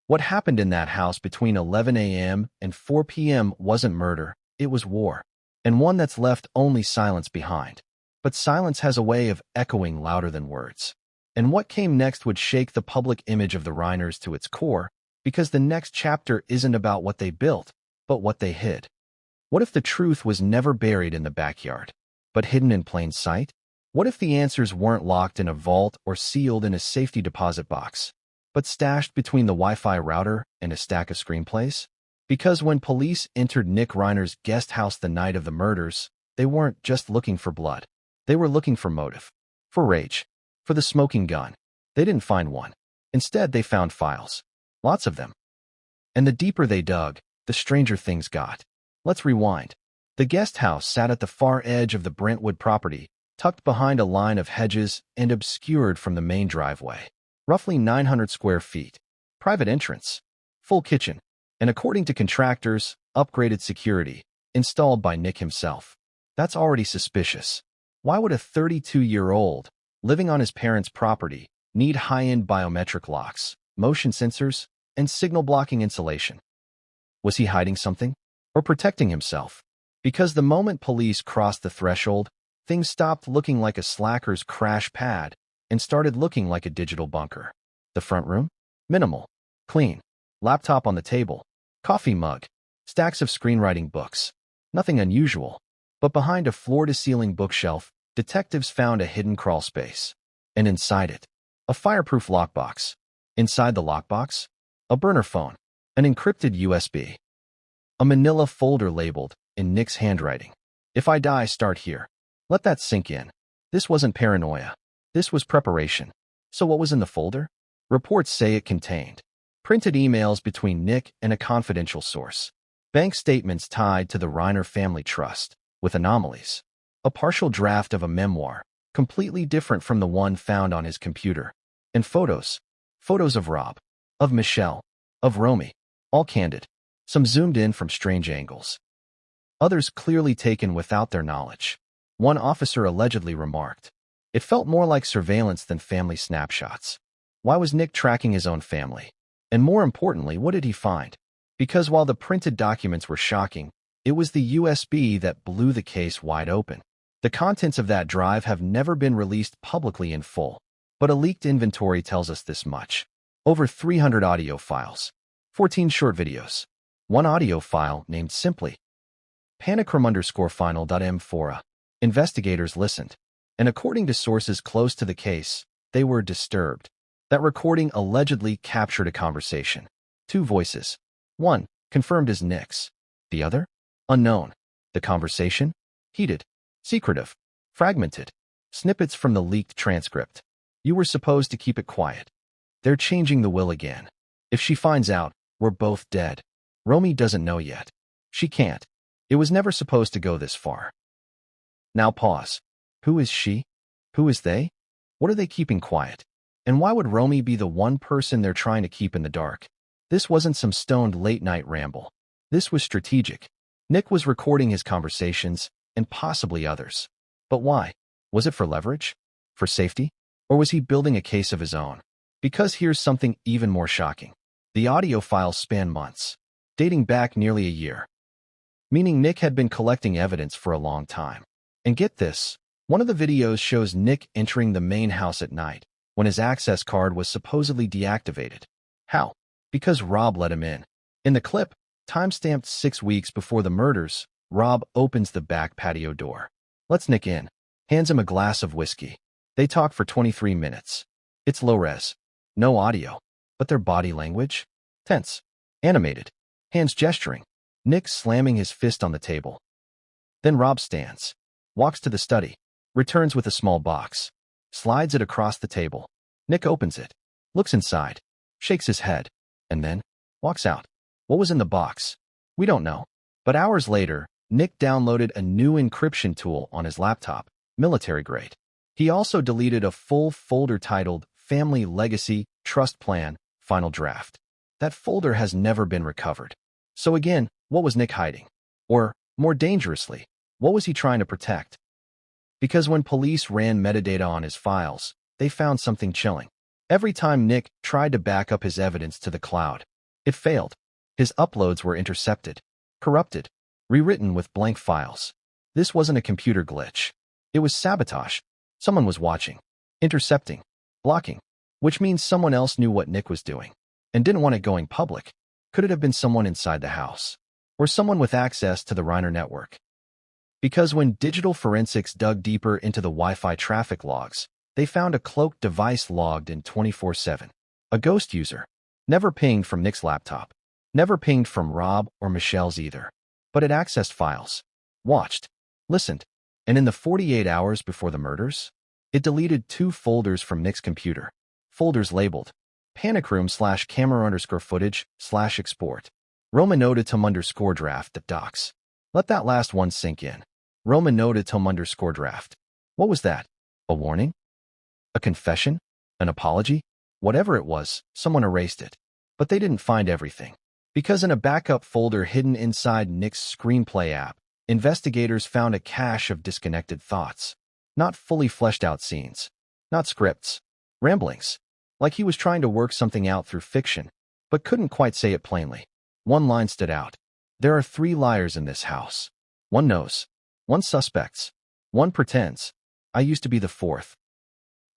Speaker 1: What happened in that house between 11 a.m. and 4 p.m. wasn't murder, it was war. And one that's left only silence behind. But silence has a way of echoing louder than words. And what came next would shake the public image of the Reiners to its core, because the next chapter isn't about what they built, but what they hid. What if the truth was never buried in the backyard, but hidden in plain sight? What if the answers weren't locked in a vault or sealed in a safety deposit box, but stashed between the Wi-Fi router and a stack of screenplays? Because when police entered Nick Reiner's guest house the night of the murders, they weren't just looking for blood. They were looking for motive, for rage, for the smoking gun. They didn't find one. Instead, they found files. Lots of them. And the deeper they dug, the stranger things got. Let's rewind. The guest house sat at the far edge of the Brentwood property, tucked behind a line of hedges and obscured from the main driveway. Roughly 900 square feet. Private entrance. Full kitchen. And according to contractors, upgraded security, installed by Nick himself. That's already suspicious. Why would a 32-year-old, living on his parents' property, need high-end biometric locks, motion sensors, and signal-blocking insulation? Was he hiding something? Or protecting himself? Because the moment police crossed the threshold, things stopped looking like a slacker's crash pad and started looking like a digital bunker. The front room? Minimal. Clean. Laptop on the table. Coffee mug. Stacks of screenwriting books. Nothing unusual. But behind a floor-to-ceiling bookshelf, detectives found a hidden crawl space. And inside it, a fireproof lockbox. Inside the lockbox, a burner phone, an encrypted USB. A manila folder labeled, in Nick's handwriting. If I die, start here. Let that sink in. This wasn't paranoia. This was preparation. So what was in the folder? Reports say it contained printed emails between Nick and a confidential source. Bank statements tied to the Reiner family trust, with anomalies. A partial draft of a memoir, completely different from the one found on his computer. And photos. Photos of Rob, of Michelle, of Romy, all candid. Some zoomed in from strange angles. Others clearly taken without their knowledge. One officer allegedly remarked, "It felt more like surveillance than family snapshots." Why was Nick tracking his own family? And more importantly, what did he find? Because while the printed documents were shocking, it was the USB that blew the case wide open. The contents of that drive have never been released publicly in full, but a leaked inventory tells us this much. Over 300 audio files, 14 short videos, one audio file named simply Panicrum_final.m4a. Investigators listened, and according to sources close to the case, they were disturbed. That recording allegedly captured a conversation. Two voices. One, confirmed as Nick's. The other? Unknown. The conversation? Heated. Secretive. Fragmented. Snippets from the leaked transcript. You were supposed to keep it quiet. They're changing the will again. If she finds out, we're both dead. Romy doesn't know yet. She can't. It was never supposed to go this far. Now pause. Who is she? Who is they? What are they keeping quiet? And why would Romy be the one person they're trying to keep in the dark? This wasn't some stoned late-night ramble. This was strategic. Nick was recording his conversations, and possibly others. But why? Was it for leverage? For safety? Or was he building a case of his own? Because here's something even more shocking. The audio files span months, dating back nearly a year. Meaning Nick had been collecting evidence for a long time. And get this, one of the videos shows Nick entering the main house at night, when his access card was supposedly deactivated. How? Because Rob let him in. In the clip, timestamped 6 weeks before the murders, Rob opens the back patio door. Lets Nick in. Hands him a glass of whiskey. They talk for 23 minutes. It's low res. No audio. But their body language? Tense. Animated. Hands gesturing. Nick slamming his fist on the table. Then Rob stands. Walks to the study. Returns with a small box. Slides it across the table. Nick opens it. Looks inside. Shakes his head. And then walks out. What was in the box? We don't know. But hours later, Nick downloaded a new encryption tool on his laptop, military grade. He also deleted a full folder titled Family Legacy Trust Plan Final Draft. That folder has never been recovered. So again, what was Nick hiding? Or, more dangerously, what was he trying to protect? Because when police ran metadata on his files, they found something chilling. Every time Nick tried to back up his evidence to the cloud, it failed. His uploads were intercepted, corrupted, rewritten with blank files. This wasn't a computer glitch. It was sabotage. Someone was watching, intercepting, blocking, which means someone else knew what Nick was doing and didn't want it going public. Could it have been someone inside the house? Or someone with access to the Reiner network? Because when digital forensics dug deeper into the Wi-Fi traffic logs, they found a cloaked device logged in 24/7. A ghost user. Never pinged from Nick's laptop. Never pinged from Rob or Michelle's either. But it accessed files. Watched. Listened. And in the 48 hours before the murders, it deleted 2 folders from Nick's computer. Folders labeled panic room/camera_footage/export. Roman_draft.docs. Let that last one sink in. Roman_draft. What was that? A warning? A confession? An apology? Whatever it was, someone erased it. But they didn't find everything. Because in a backup folder hidden inside Nick's screenplay app, investigators found a cache of disconnected thoughts. Not fully fleshed out scenes. Not scripts. Ramblings. Like he was trying to work something out through fiction, but couldn't quite say it plainly. One line stood out. There are 3 liars in this house. One knows. One suspects. One pretends. I used to be the 4th.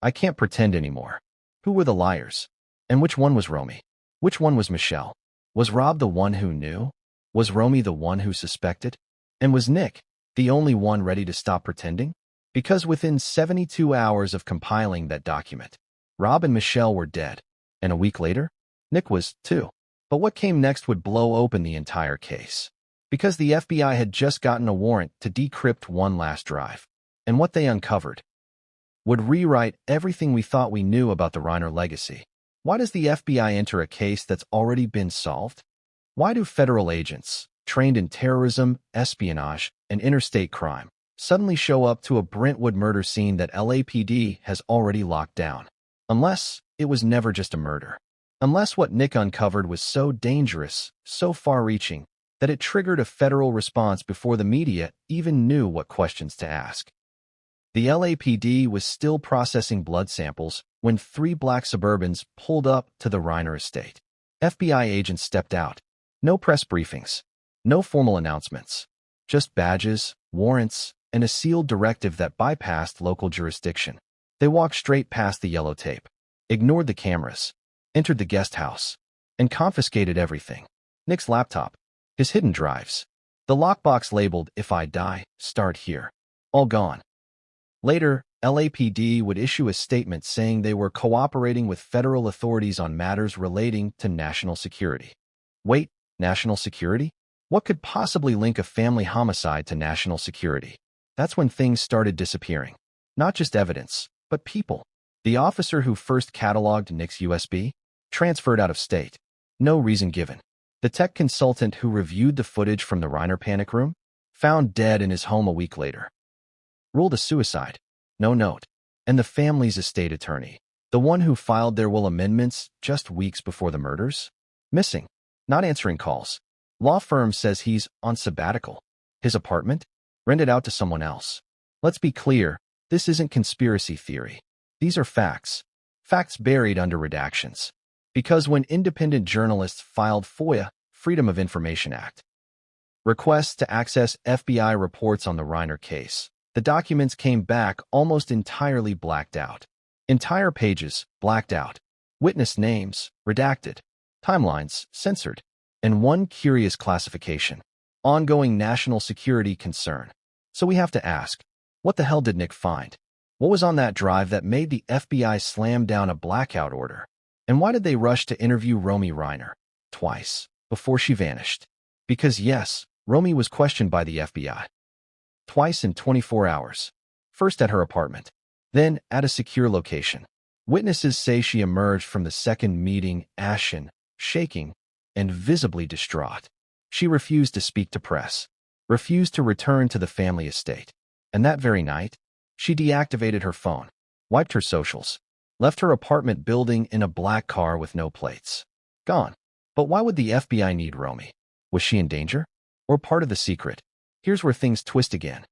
Speaker 1: I can't pretend anymore. Who were the liars? And which one was Romy? Which one was Michelle? Was Rob the one who knew? Was Romy the one who suspected? And was Nick the only one ready to stop pretending? Because within 72 hours of compiling that document, Rob and Michelle were dead. And a week later, Nick was, too. But what came next would blow open the entire case. Because the FBI had just gotten a warrant to decrypt one last drive. And what they uncovered would rewrite everything we thought we knew about the Reiner legacy. Why does the FBI enter a case that's already been solved? Why do federal agents, trained in terrorism, espionage, and interstate crime, suddenly show up to a Brentwood murder scene that LAPD has already locked down? Unless it was never just a murder. Unless what Nick uncovered was so dangerous, so far-reaching, that it triggered a federal response before the media even knew what questions to ask. The LAPD was still processing blood samples when 3 black Suburbans pulled up to the Reiner estate. FBI agents stepped out. No press briefings. No formal announcements. Just badges, warrants, and a sealed directive that bypassed local jurisdiction. They walked straight past the yellow tape, ignored the cameras, entered the guest house, and confiscated everything. Nick's laptop, his hidden drives, the lockbox labeled, "If I die, start here." All gone. Later, LAPD would issue a statement saying they were cooperating with federal authorities on matters relating to national security. Wait, national security? What could possibly link a family homicide to national security? That's when things started disappearing. Not just evidence, but people. The officer who first cataloged Nick's USB transferred out of state. No reason given. The tech consultant who reviewed the footage from the Reiner panic room found dead in his home a week later. Ruled a suicide. No note. And the family's estate attorney, the one who filed their will amendments just weeks before the murders, missing. Not answering calls. Law firm says he's on sabbatical. His apartment? Rented out to someone else. Let's be clear, this isn't conspiracy theory. These are facts. Facts buried under redactions. Because when independent journalists filed FOIA, Freedom of Information Act, requests to access FBI reports on the Reiner case, the documents came back almost entirely blacked out. Entire pages blacked out. Witness names redacted. Timelines censored. And one curious classification: ongoing national security concern. So we have to ask, what the hell did Nick find? What was on that drive that made the FBI slam down a blackout order? And why did they rush to interview Romy Reiner twice before she vanished? Because yes, Romy was questioned by the FBI. Twice in 24 hours. First at her apartment, then at a secure location. Witnesses say she emerged from the second meeting ashen, shaking, and visibly distraught. She refused to speak to press, refused to return to the family estate. And that very night, she deactivated her phone, wiped her socials, left her apartment building in a black car with no plates. Gone. But why would the FBI need Romy? Was she in danger? Or part of the secret? Here's where things twist again.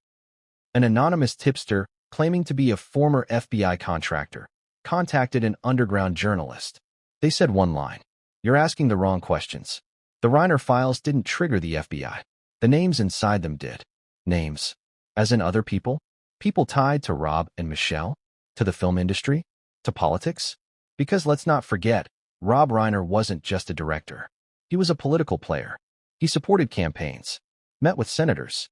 Speaker 1: An anonymous tipster claiming to be a former FBI contractor, contacted an underground journalist. They said one line, "You're asking the wrong questions." The Reiner files didn't trigger the FBI. The names inside them did. Names. As in other people? People tied to Rob and Michelle? To the film industry? To politics? Because let's not forget, Rob Reiner wasn't just a director. He was a political player. He supported campaigns, met with senators,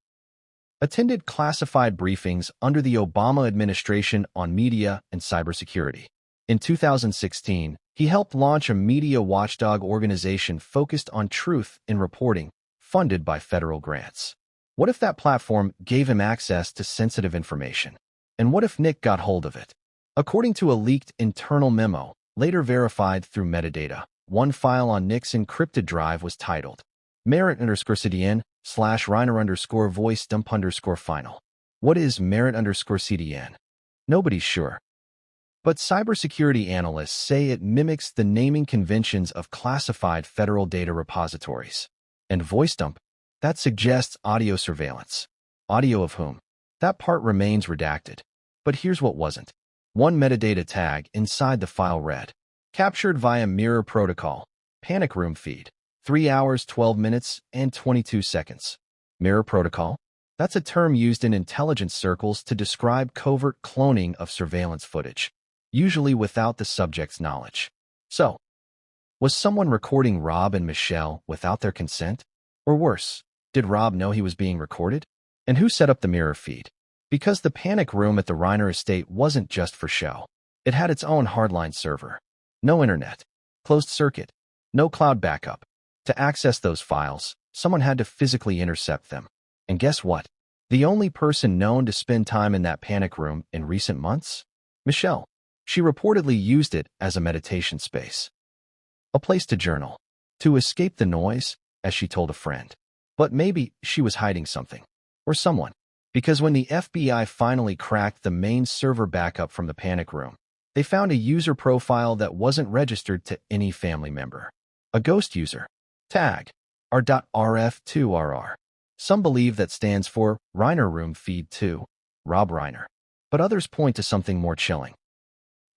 Speaker 1: attended classified briefings under the Obama administration on media and cybersecurity. In 2016, he helped launch a media watchdog organization focused on truth in reporting, funded by federal grants. What if that platform gave him access to sensitive information? And what if Nick got hold of it? According to a leaked internal memo, later verified through metadata, one file on Nick's encrypted drive was titled Merit_CDN/Reiner_voice_dump_final. What is Merit_CDN? Nobody's sure. But cybersecurity analysts say it mimics the naming conventions of classified federal data repositories. And voice dump? That suggests audio surveillance. Audio of whom? That part remains redacted. But here's what wasn't. One metadata tag inside the file read, captured via mirror protocol, panic room feed, 3 hours, 12 minutes, and 22 seconds. Mirror protocol? That's a term used in intelligence circles to describe covert cloning of surveillance footage, usually without the subject's knowledge. So, was someone recording Rob and Michelle without their consent? Or worse, did Rob know he was being recorded? And who set up the mirror feed? Because the panic room at the Reiner estate wasn't just for show. It had its own hardline server. No internet. Closed circuit. No cloud backup. To access those files, someone had to physically intercept them. And guess what? The only person known to spend time in that panic room in recent months? Michelle. She reportedly used it as a meditation space. A place to journal. To escape the noise, as she told a friend. But maybe she was hiding something. Or someone. Because when the FBI finally cracked the main server backup from the panic room, they found a user profile that wasn't registered to any family member. A ghost user. Tag. R.RF2RR. Some believe that stands for Reiner Room Feed 2, Rob Reiner. But others point to something more chilling.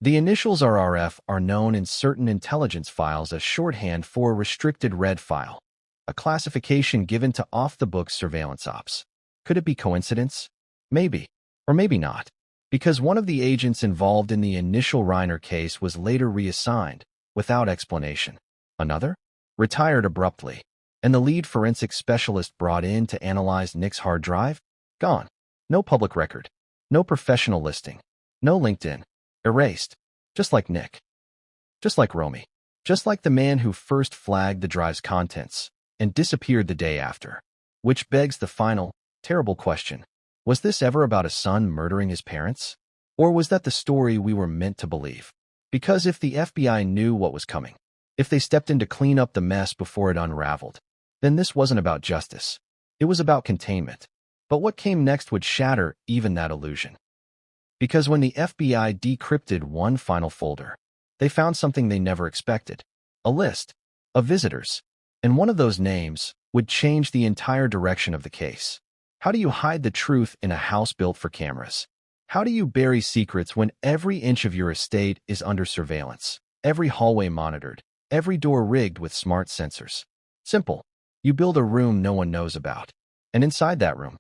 Speaker 1: The initials RRF are known in certain intelligence files as shorthand for restricted read file, a classification given to off-the-books surveillance ops. Could it be coincidence? Maybe. Or maybe not. Because one of the agents involved in the initial Reiner case was later reassigned, without explanation. Another? Retired abruptly. And the lead forensic specialist brought in to analyze Nick's hard drive? Gone. No public record. No professional listing. No LinkedIn. Erased. Just like Nick. Just like Romy. Just like the man who first flagged the drive's contents and disappeared the day after. Which begs the final, terrible question. Was this ever about a son murdering his parents? Or was that the story we were meant to believe? Because if the FBI knew what was coming, if they stepped in to clean up the mess before it unraveled, then this wasn't about justice. It was about containment. But what came next would shatter even that illusion. Because when the FBI decrypted one final folder, they found something they never expected. A list of visitors. And one of those names would change the entire direction of the case. How do you hide the truth in a house built for cameras? How do you bury secrets when every inch of your estate is under surveillance, every hallway monitored, every door rigged with smart sensors? Simple. You build a room no one knows about. And inside that room,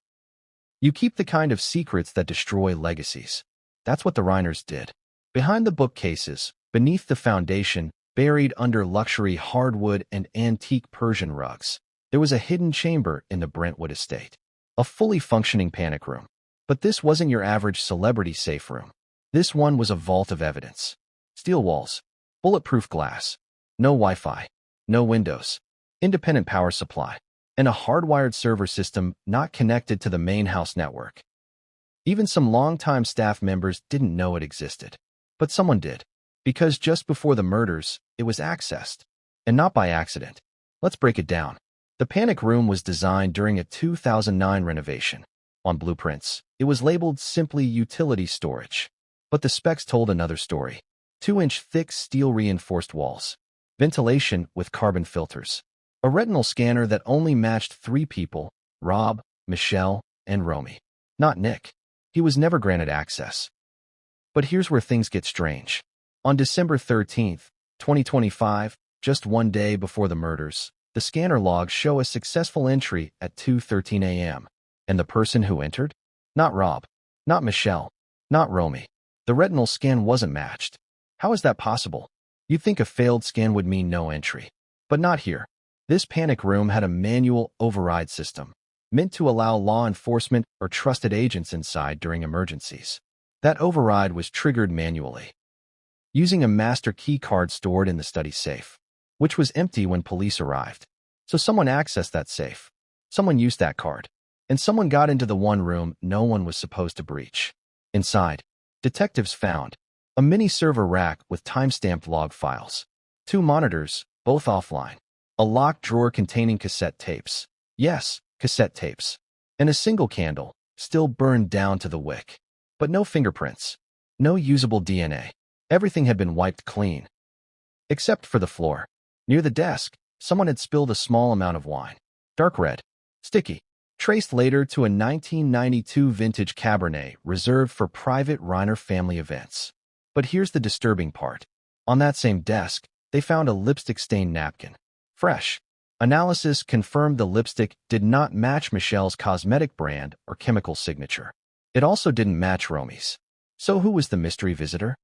Speaker 1: you keep the kind of secrets that destroy legacies. That's what the Reiners did. Behind the bookcases, beneath the foundation, buried under luxury hardwood and antique Persian rugs, there was a hidden chamber in the Brentwood estate. A fully functioning panic room. But this wasn't your average celebrity safe room. This one was a vault of evidence. Steel walls, bulletproof glass, no Wi-Fi, no windows, independent power supply, and a hardwired server system not connected to the main house network. Even some longtime staff members didn't know it existed. But someone did. Because just before the murders, it was accessed. And not by accident. Let's break it down. The panic room was designed during a 2009 renovation. On blueprints, it was labeled simply utility storage. But the specs told another story. 2-inch thick steel-reinforced walls. Ventilation with carbon filters. A retinal scanner that only matched 3 people, Rob, Michelle, and Romy. Not Nick. He was never granted access. But here's where things get strange. On December 13th, 2025, just one day before the murders, the scanner logs show a successful entry at 2:13 a.m. And the person who entered? Not Rob. Not Michelle. Not Romy. The retinal scan wasn't matched. How is that possible? You'd think a failed scan would mean no entry. But not here. This panic room had a manual override system, meant to allow law enforcement or trusted agents inside during emergencies. That override was triggered manually, using a master key card stored in the study safe, which was empty when police arrived. So someone accessed that safe. Someone used that card. And someone got into the one room no one was supposed to breach. Inside, detectives found a mini server rack with timestamped log files, 2 monitors, both offline, a locked drawer containing cassette tapes. Yes, cassette tapes. And a single candle, still burned down to the wick. But no fingerprints. No usable DNA. Everything had been wiped clean. Except for the floor. Near the desk, someone had spilled a small amount of wine. Dark red. Sticky. Traced later to a 1992 vintage Cabernet reserved for private Reiner family events. But here's the disturbing part. On that same desk, they found a lipstick-stained napkin. Fresh. Analysis confirmed the lipstick did not match Michelle's cosmetic brand or chemical signature. It also didn't match Romy's. So who was the mystery visitor?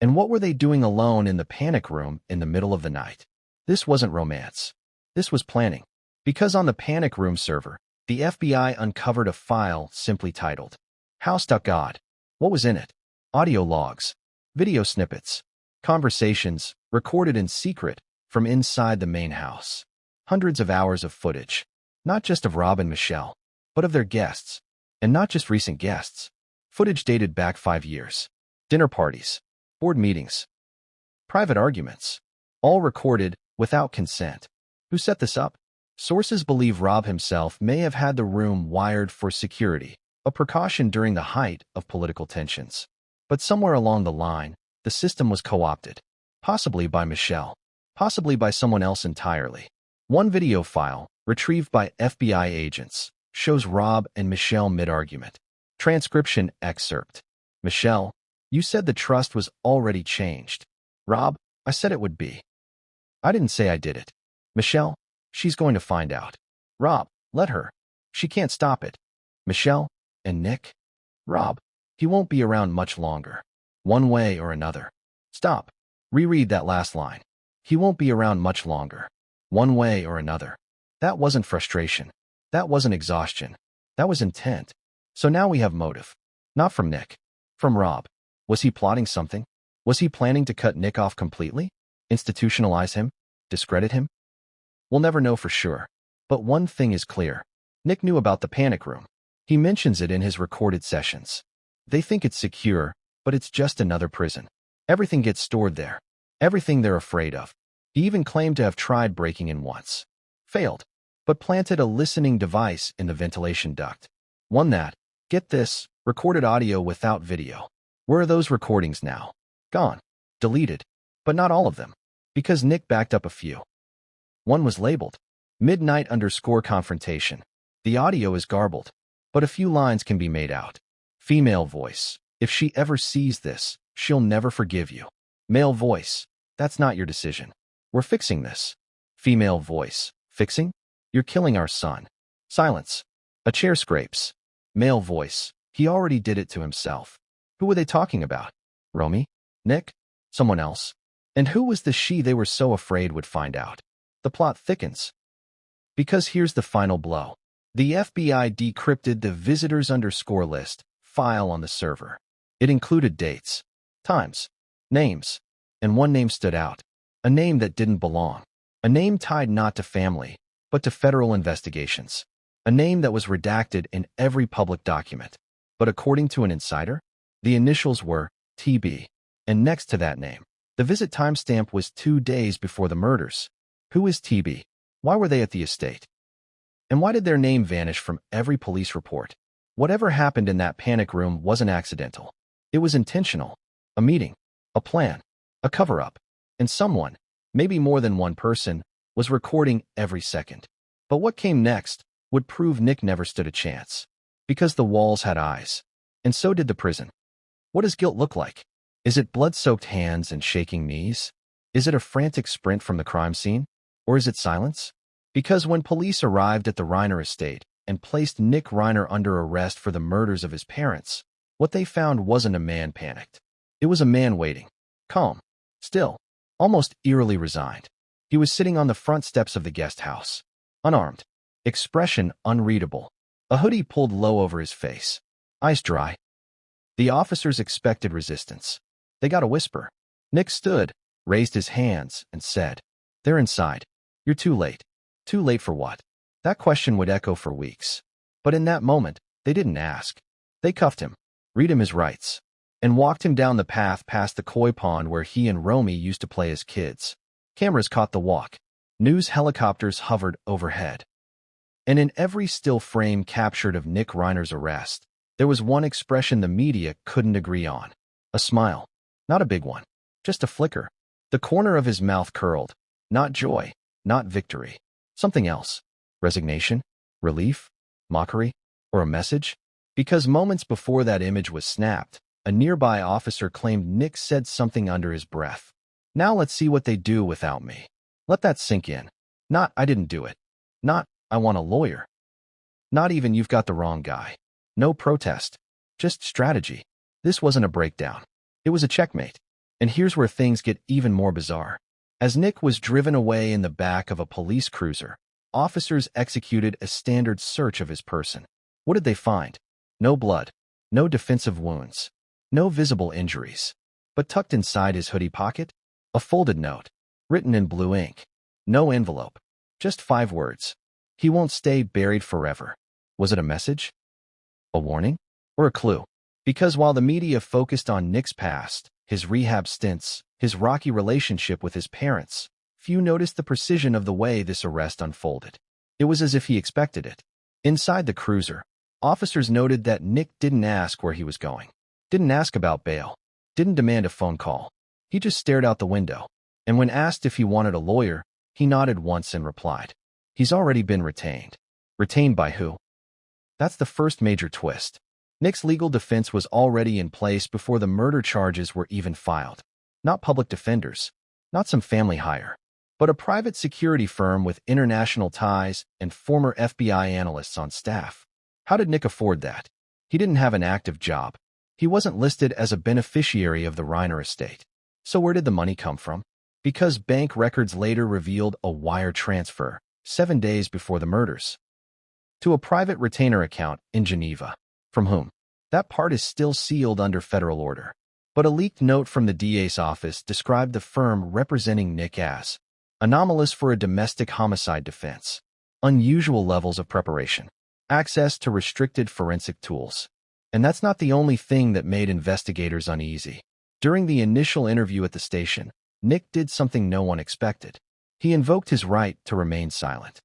Speaker 1: And what were they doing alone in the panic room in the middle of the night? This wasn't romance. This was planning. Because on the panic room server, the FBI uncovered a file simply titled, House.God. What was in it? Audio logs, video snippets, conversations recorded in secret from inside the main house. Hundreds of hours of footage, not just of Rob and Michelle, but of their guests. And not just recent guests. Footage dated back 5 years. Dinner parties, board meetings, private arguments, all recorded without consent. Who set this up? Sources believe Rob himself may have had the room wired for security, a precaution during the height of political tensions. But somewhere along the line, the system was co-opted. Possibly by Michelle. Possibly by someone else entirely. One video file, retrieved by FBI agents, shows Rob and Michelle mid-argument. Transcription excerpt. Michelle, you said the trust was already changed. Rob, I said it would be. I didn't say I did it. Michelle, she's going to find out. Rob, let her. She can't stop it. Michelle, and Nick? Rob, he won't be around much longer. One way or another. Stop. Reread that last line. He won't be around much longer. One way or another. That wasn't frustration. That wasn't exhaustion. That was intent. So now we have motive. Not from Nick. From Rob. Was he plotting something? Was he planning to cut Nick off completely? Institutionalize him? Discredit him? We'll never know for sure. But one thing is clear. Nick knew about the panic room. He mentions it in his recorded sessions. They think it's secure, but it's just another prison. Everything gets stored there. Everything they're afraid of. He even claimed to have tried breaking in once. Failed. But planted a listening device in the ventilation duct. One that, get this, recorded audio without video. Where are those recordings now? Gone. Deleted. But not all of them. Because Nick backed up a few. One was labeled, midnight_confrontation. The audio is garbled, but a few lines can be made out. Female voice. If she ever sees this, she'll never forgive you. Male voice. That's not your decision. We're fixing this. Female voice. Fixing? You're killing our son. Silence. A chair scrapes. Male voice. He already did it to himself. Who were they talking about? Romy? Nick? Someone else? And who was the she they were so afraid would find out? The plot thickens. Because here's the final blow. The FBI decrypted the visitors_list file on the server. It included dates, times, names, and one name stood out. A name that didn't belong. A name tied not to family, but to federal investigations. A name that was redacted in every public document. But according to an insider, the initials were TB. And next to that name, the visit timestamp was 2 days before the murders. Who is TB? Why were they at the estate? And why did their name vanish from every police report? Whatever happened in that panic room wasn't accidental. It was intentional. A meeting, a plan, a cover-up. And someone, maybe more than one person, was recording every second. But what came next would prove Nick never stood a chance. Because the walls had eyes. And so did the prison. What does guilt look like? Is it blood-soaked hands and shaking knees? Is it a frantic sprint from the crime scene? Or is it silence? Because when police arrived at the Reiner estate and placed Nick Reiner under arrest for the murders of his parents, what they found wasn't a man panicked. It was a man waiting, calm, still, almost eerily resigned. He was sitting on the front steps of the guest house, unarmed, expression unreadable, a hoodie pulled low over his face, eyes dry. The officers expected resistance. They got a whisper. Nick stood, raised his hands, and said, "They're inside. You're too late." Too late for what? That question would echo for weeks. But in that moment, they didn't ask. They cuffed him, read him his rights, and walked him down the path past the koi pond where he and Romy used to play as kids. Cameras caught the walk. News helicopters hovered overhead. And in every still frame captured of Nick Reiner's arrest, there was one expression the media couldn't agree on. A smile. Not a big one. Just a flicker. The corner of his mouth curled. Not joy. Not victory. Something else. Resignation? Relief? Mockery? Or a message? Because moments before that image was snapped, a nearby officer claimed Nick said something under his breath. "Now let's see what they do without me." Let that sink in. Not, "I didn't do it." Not, "I want a lawyer." Not even, "You've got the wrong guy." No protest. Just strategy. This wasn't a breakdown. It was a checkmate. And here's where things get even more bizarre. As Nick was driven away in the back of a police cruiser, officers executed a standard search of his person. What did they find? No blood. No defensive wounds. No visible injuries. But tucked inside his hoodie pocket? A folded note, written in blue ink. No envelope. Just 5 words. "He won't stay buried forever." Was it a message? A warning? Or a clue? Because while the media focused on Nick's past, his rehab stints, his rocky relationship with his parents, few noticed the precision of the way this arrest unfolded. It was as if he expected it. Inside the cruiser, officers noted that Nick didn't ask where he was going, didn't ask about bail, didn't demand a phone call. He just stared out the window, and when asked if he wanted a lawyer, he nodded once and replied, "He's already been retained." Retained by who? That's the first major twist. Nick's legal defense was already in place before the murder charges were even filed. Not public defenders, not some family hire, but a private security firm with international ties and former FBI analysts on staff. How did Nick afford that? He didn't have an active job. He wasn't listed as a beneficiary of the Reiner estate. So where did the money come from? Because bank records later revealed a wire transfer, 7 days before the murders, to a private retainer account in Geneva. From whom? That part is still sealed under federal order. But a leaked note from the DA's office described the firm representing Nick as anomalous for a domestic homicide defense, unusual levels of preparation, access to restricted forensic tools. And that's not the only thing that made investigators uneasy. During the initial interview at the station, Nick did something no one expected. He invoked his right to remain silent.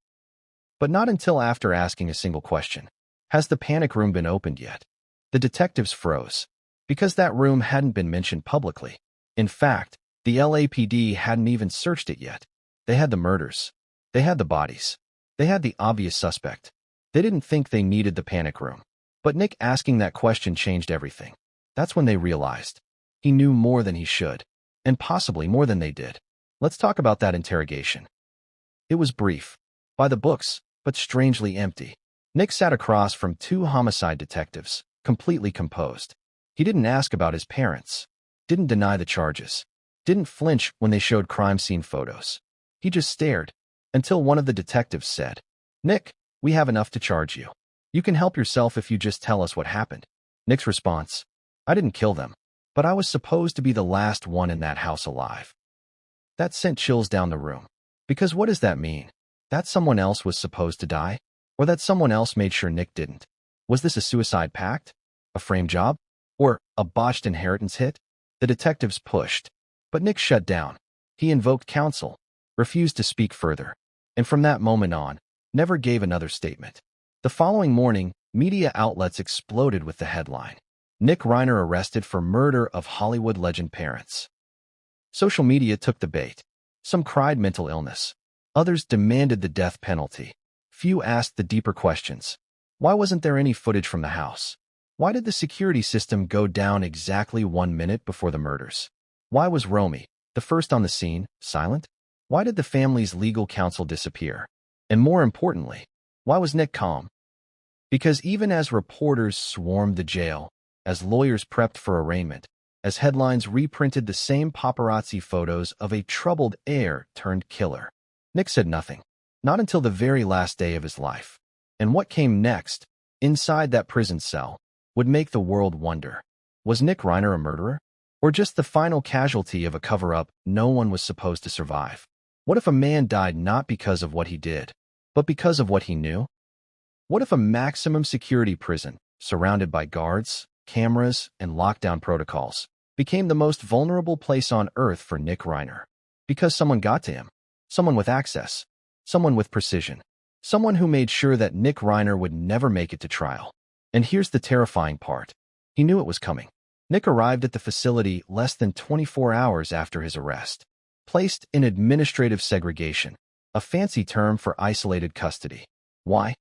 Speaker 1: But not until after asking a single question. Has the panic room been opened yet? The detectives froze, because that room hadn't been mentioned publicly. In fact, the LAPD hadn't even searched it yet. They had the murders. They had the bodies. They had the obvious suspect. They didn't think they needed the panic room. But Nick asking that question changed everything. That's when they realized. He knew more than he should, and possibly more than they did. Let's talk about that interrogation. It was brief, by the books, but strangely empty. Nick sat across from 2 homicide detectives, completely composed. He didn't ask about his parents, didn't deny the charges, didn't flinch when they showed crime scene photos. He just stared, until one of the detectives said, "Nick, we have enough to charge you. You can help yourself if you just tell us what happened." Nick's response, "I didn't kill them, but I was supposed to be the last one in that house alive." That sent chills down the room. Because what does that mean? That someone else was supposed to die? Or that someone else made sure Nick didn't? Was this a suicide pact? A frame job? Or a botched inheritance hit? The detectives pushed, but Nick shut down. He invoked counsel, refused to speak further, and from that moment on, never gave another statement. The following morning, media outlets exploded with the headline, "Nick Reiner arrested for murder of Hollywood legend parents." Social media took the bait. Some cried mental illness. Others demanded the death penalty. Few asked the deeper questions. Why wasn't there any footage from the house? Why did the security system go down exactly 1 minute before the murders? Why was Romy, the first on the scene, silent? Why did the family's legal counsel disappear? And more importantly, why was Nick calm? Because even as reporters swarmed the jail, as lawyers prepped for arraignment, as headlines reprinted the same paparazzi photos of a troubled heir-turned-killer, Nick said nothing. Not until the very last day of his life. And what came next, inside that prison cell, would make the world wonder. Was Nick Reiner a murderer? Or just the final casualty of a cover-up no one was supposed to survive? What if a man died not because of what he did, but because of what he knew? What if a maximum security prison, surrounded by guards, cameras, and lockdown protocols, became the most vulnerable place on earth for Nick Reiner? Because someone got to him. Someone with access. Someone with precision. Someone who made sure that Nick Reiner would never make it to trial. And here's the terrifying part. He knew it was coming. Nick arrived at the facility less than 24 hours after his arrest. Placed in administrative segregation, a fancy term for isolated custody. Why?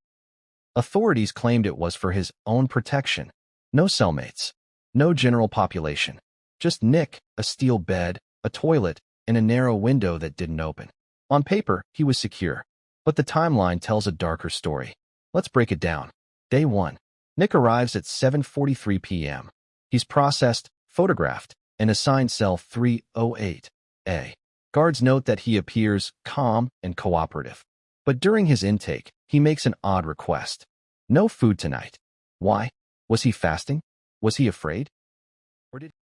Speaker 1: Authorities claimed it was for his own protection. No cellmates. No general population. Just Nick, a steel bed, a toilet, and a narrow window that didn't open. On paper, he was secure. But the timeline tells a darker story. Let's break it down. Day 1. Nick arrives at 7:43 p.m. He's processed, photographed, and assigned cell 308A. Guards note that he appears calm and cooperative. But during his intake, he makes an odd request. No food tonight. Why? Was he fasting? Was he afraid? Or did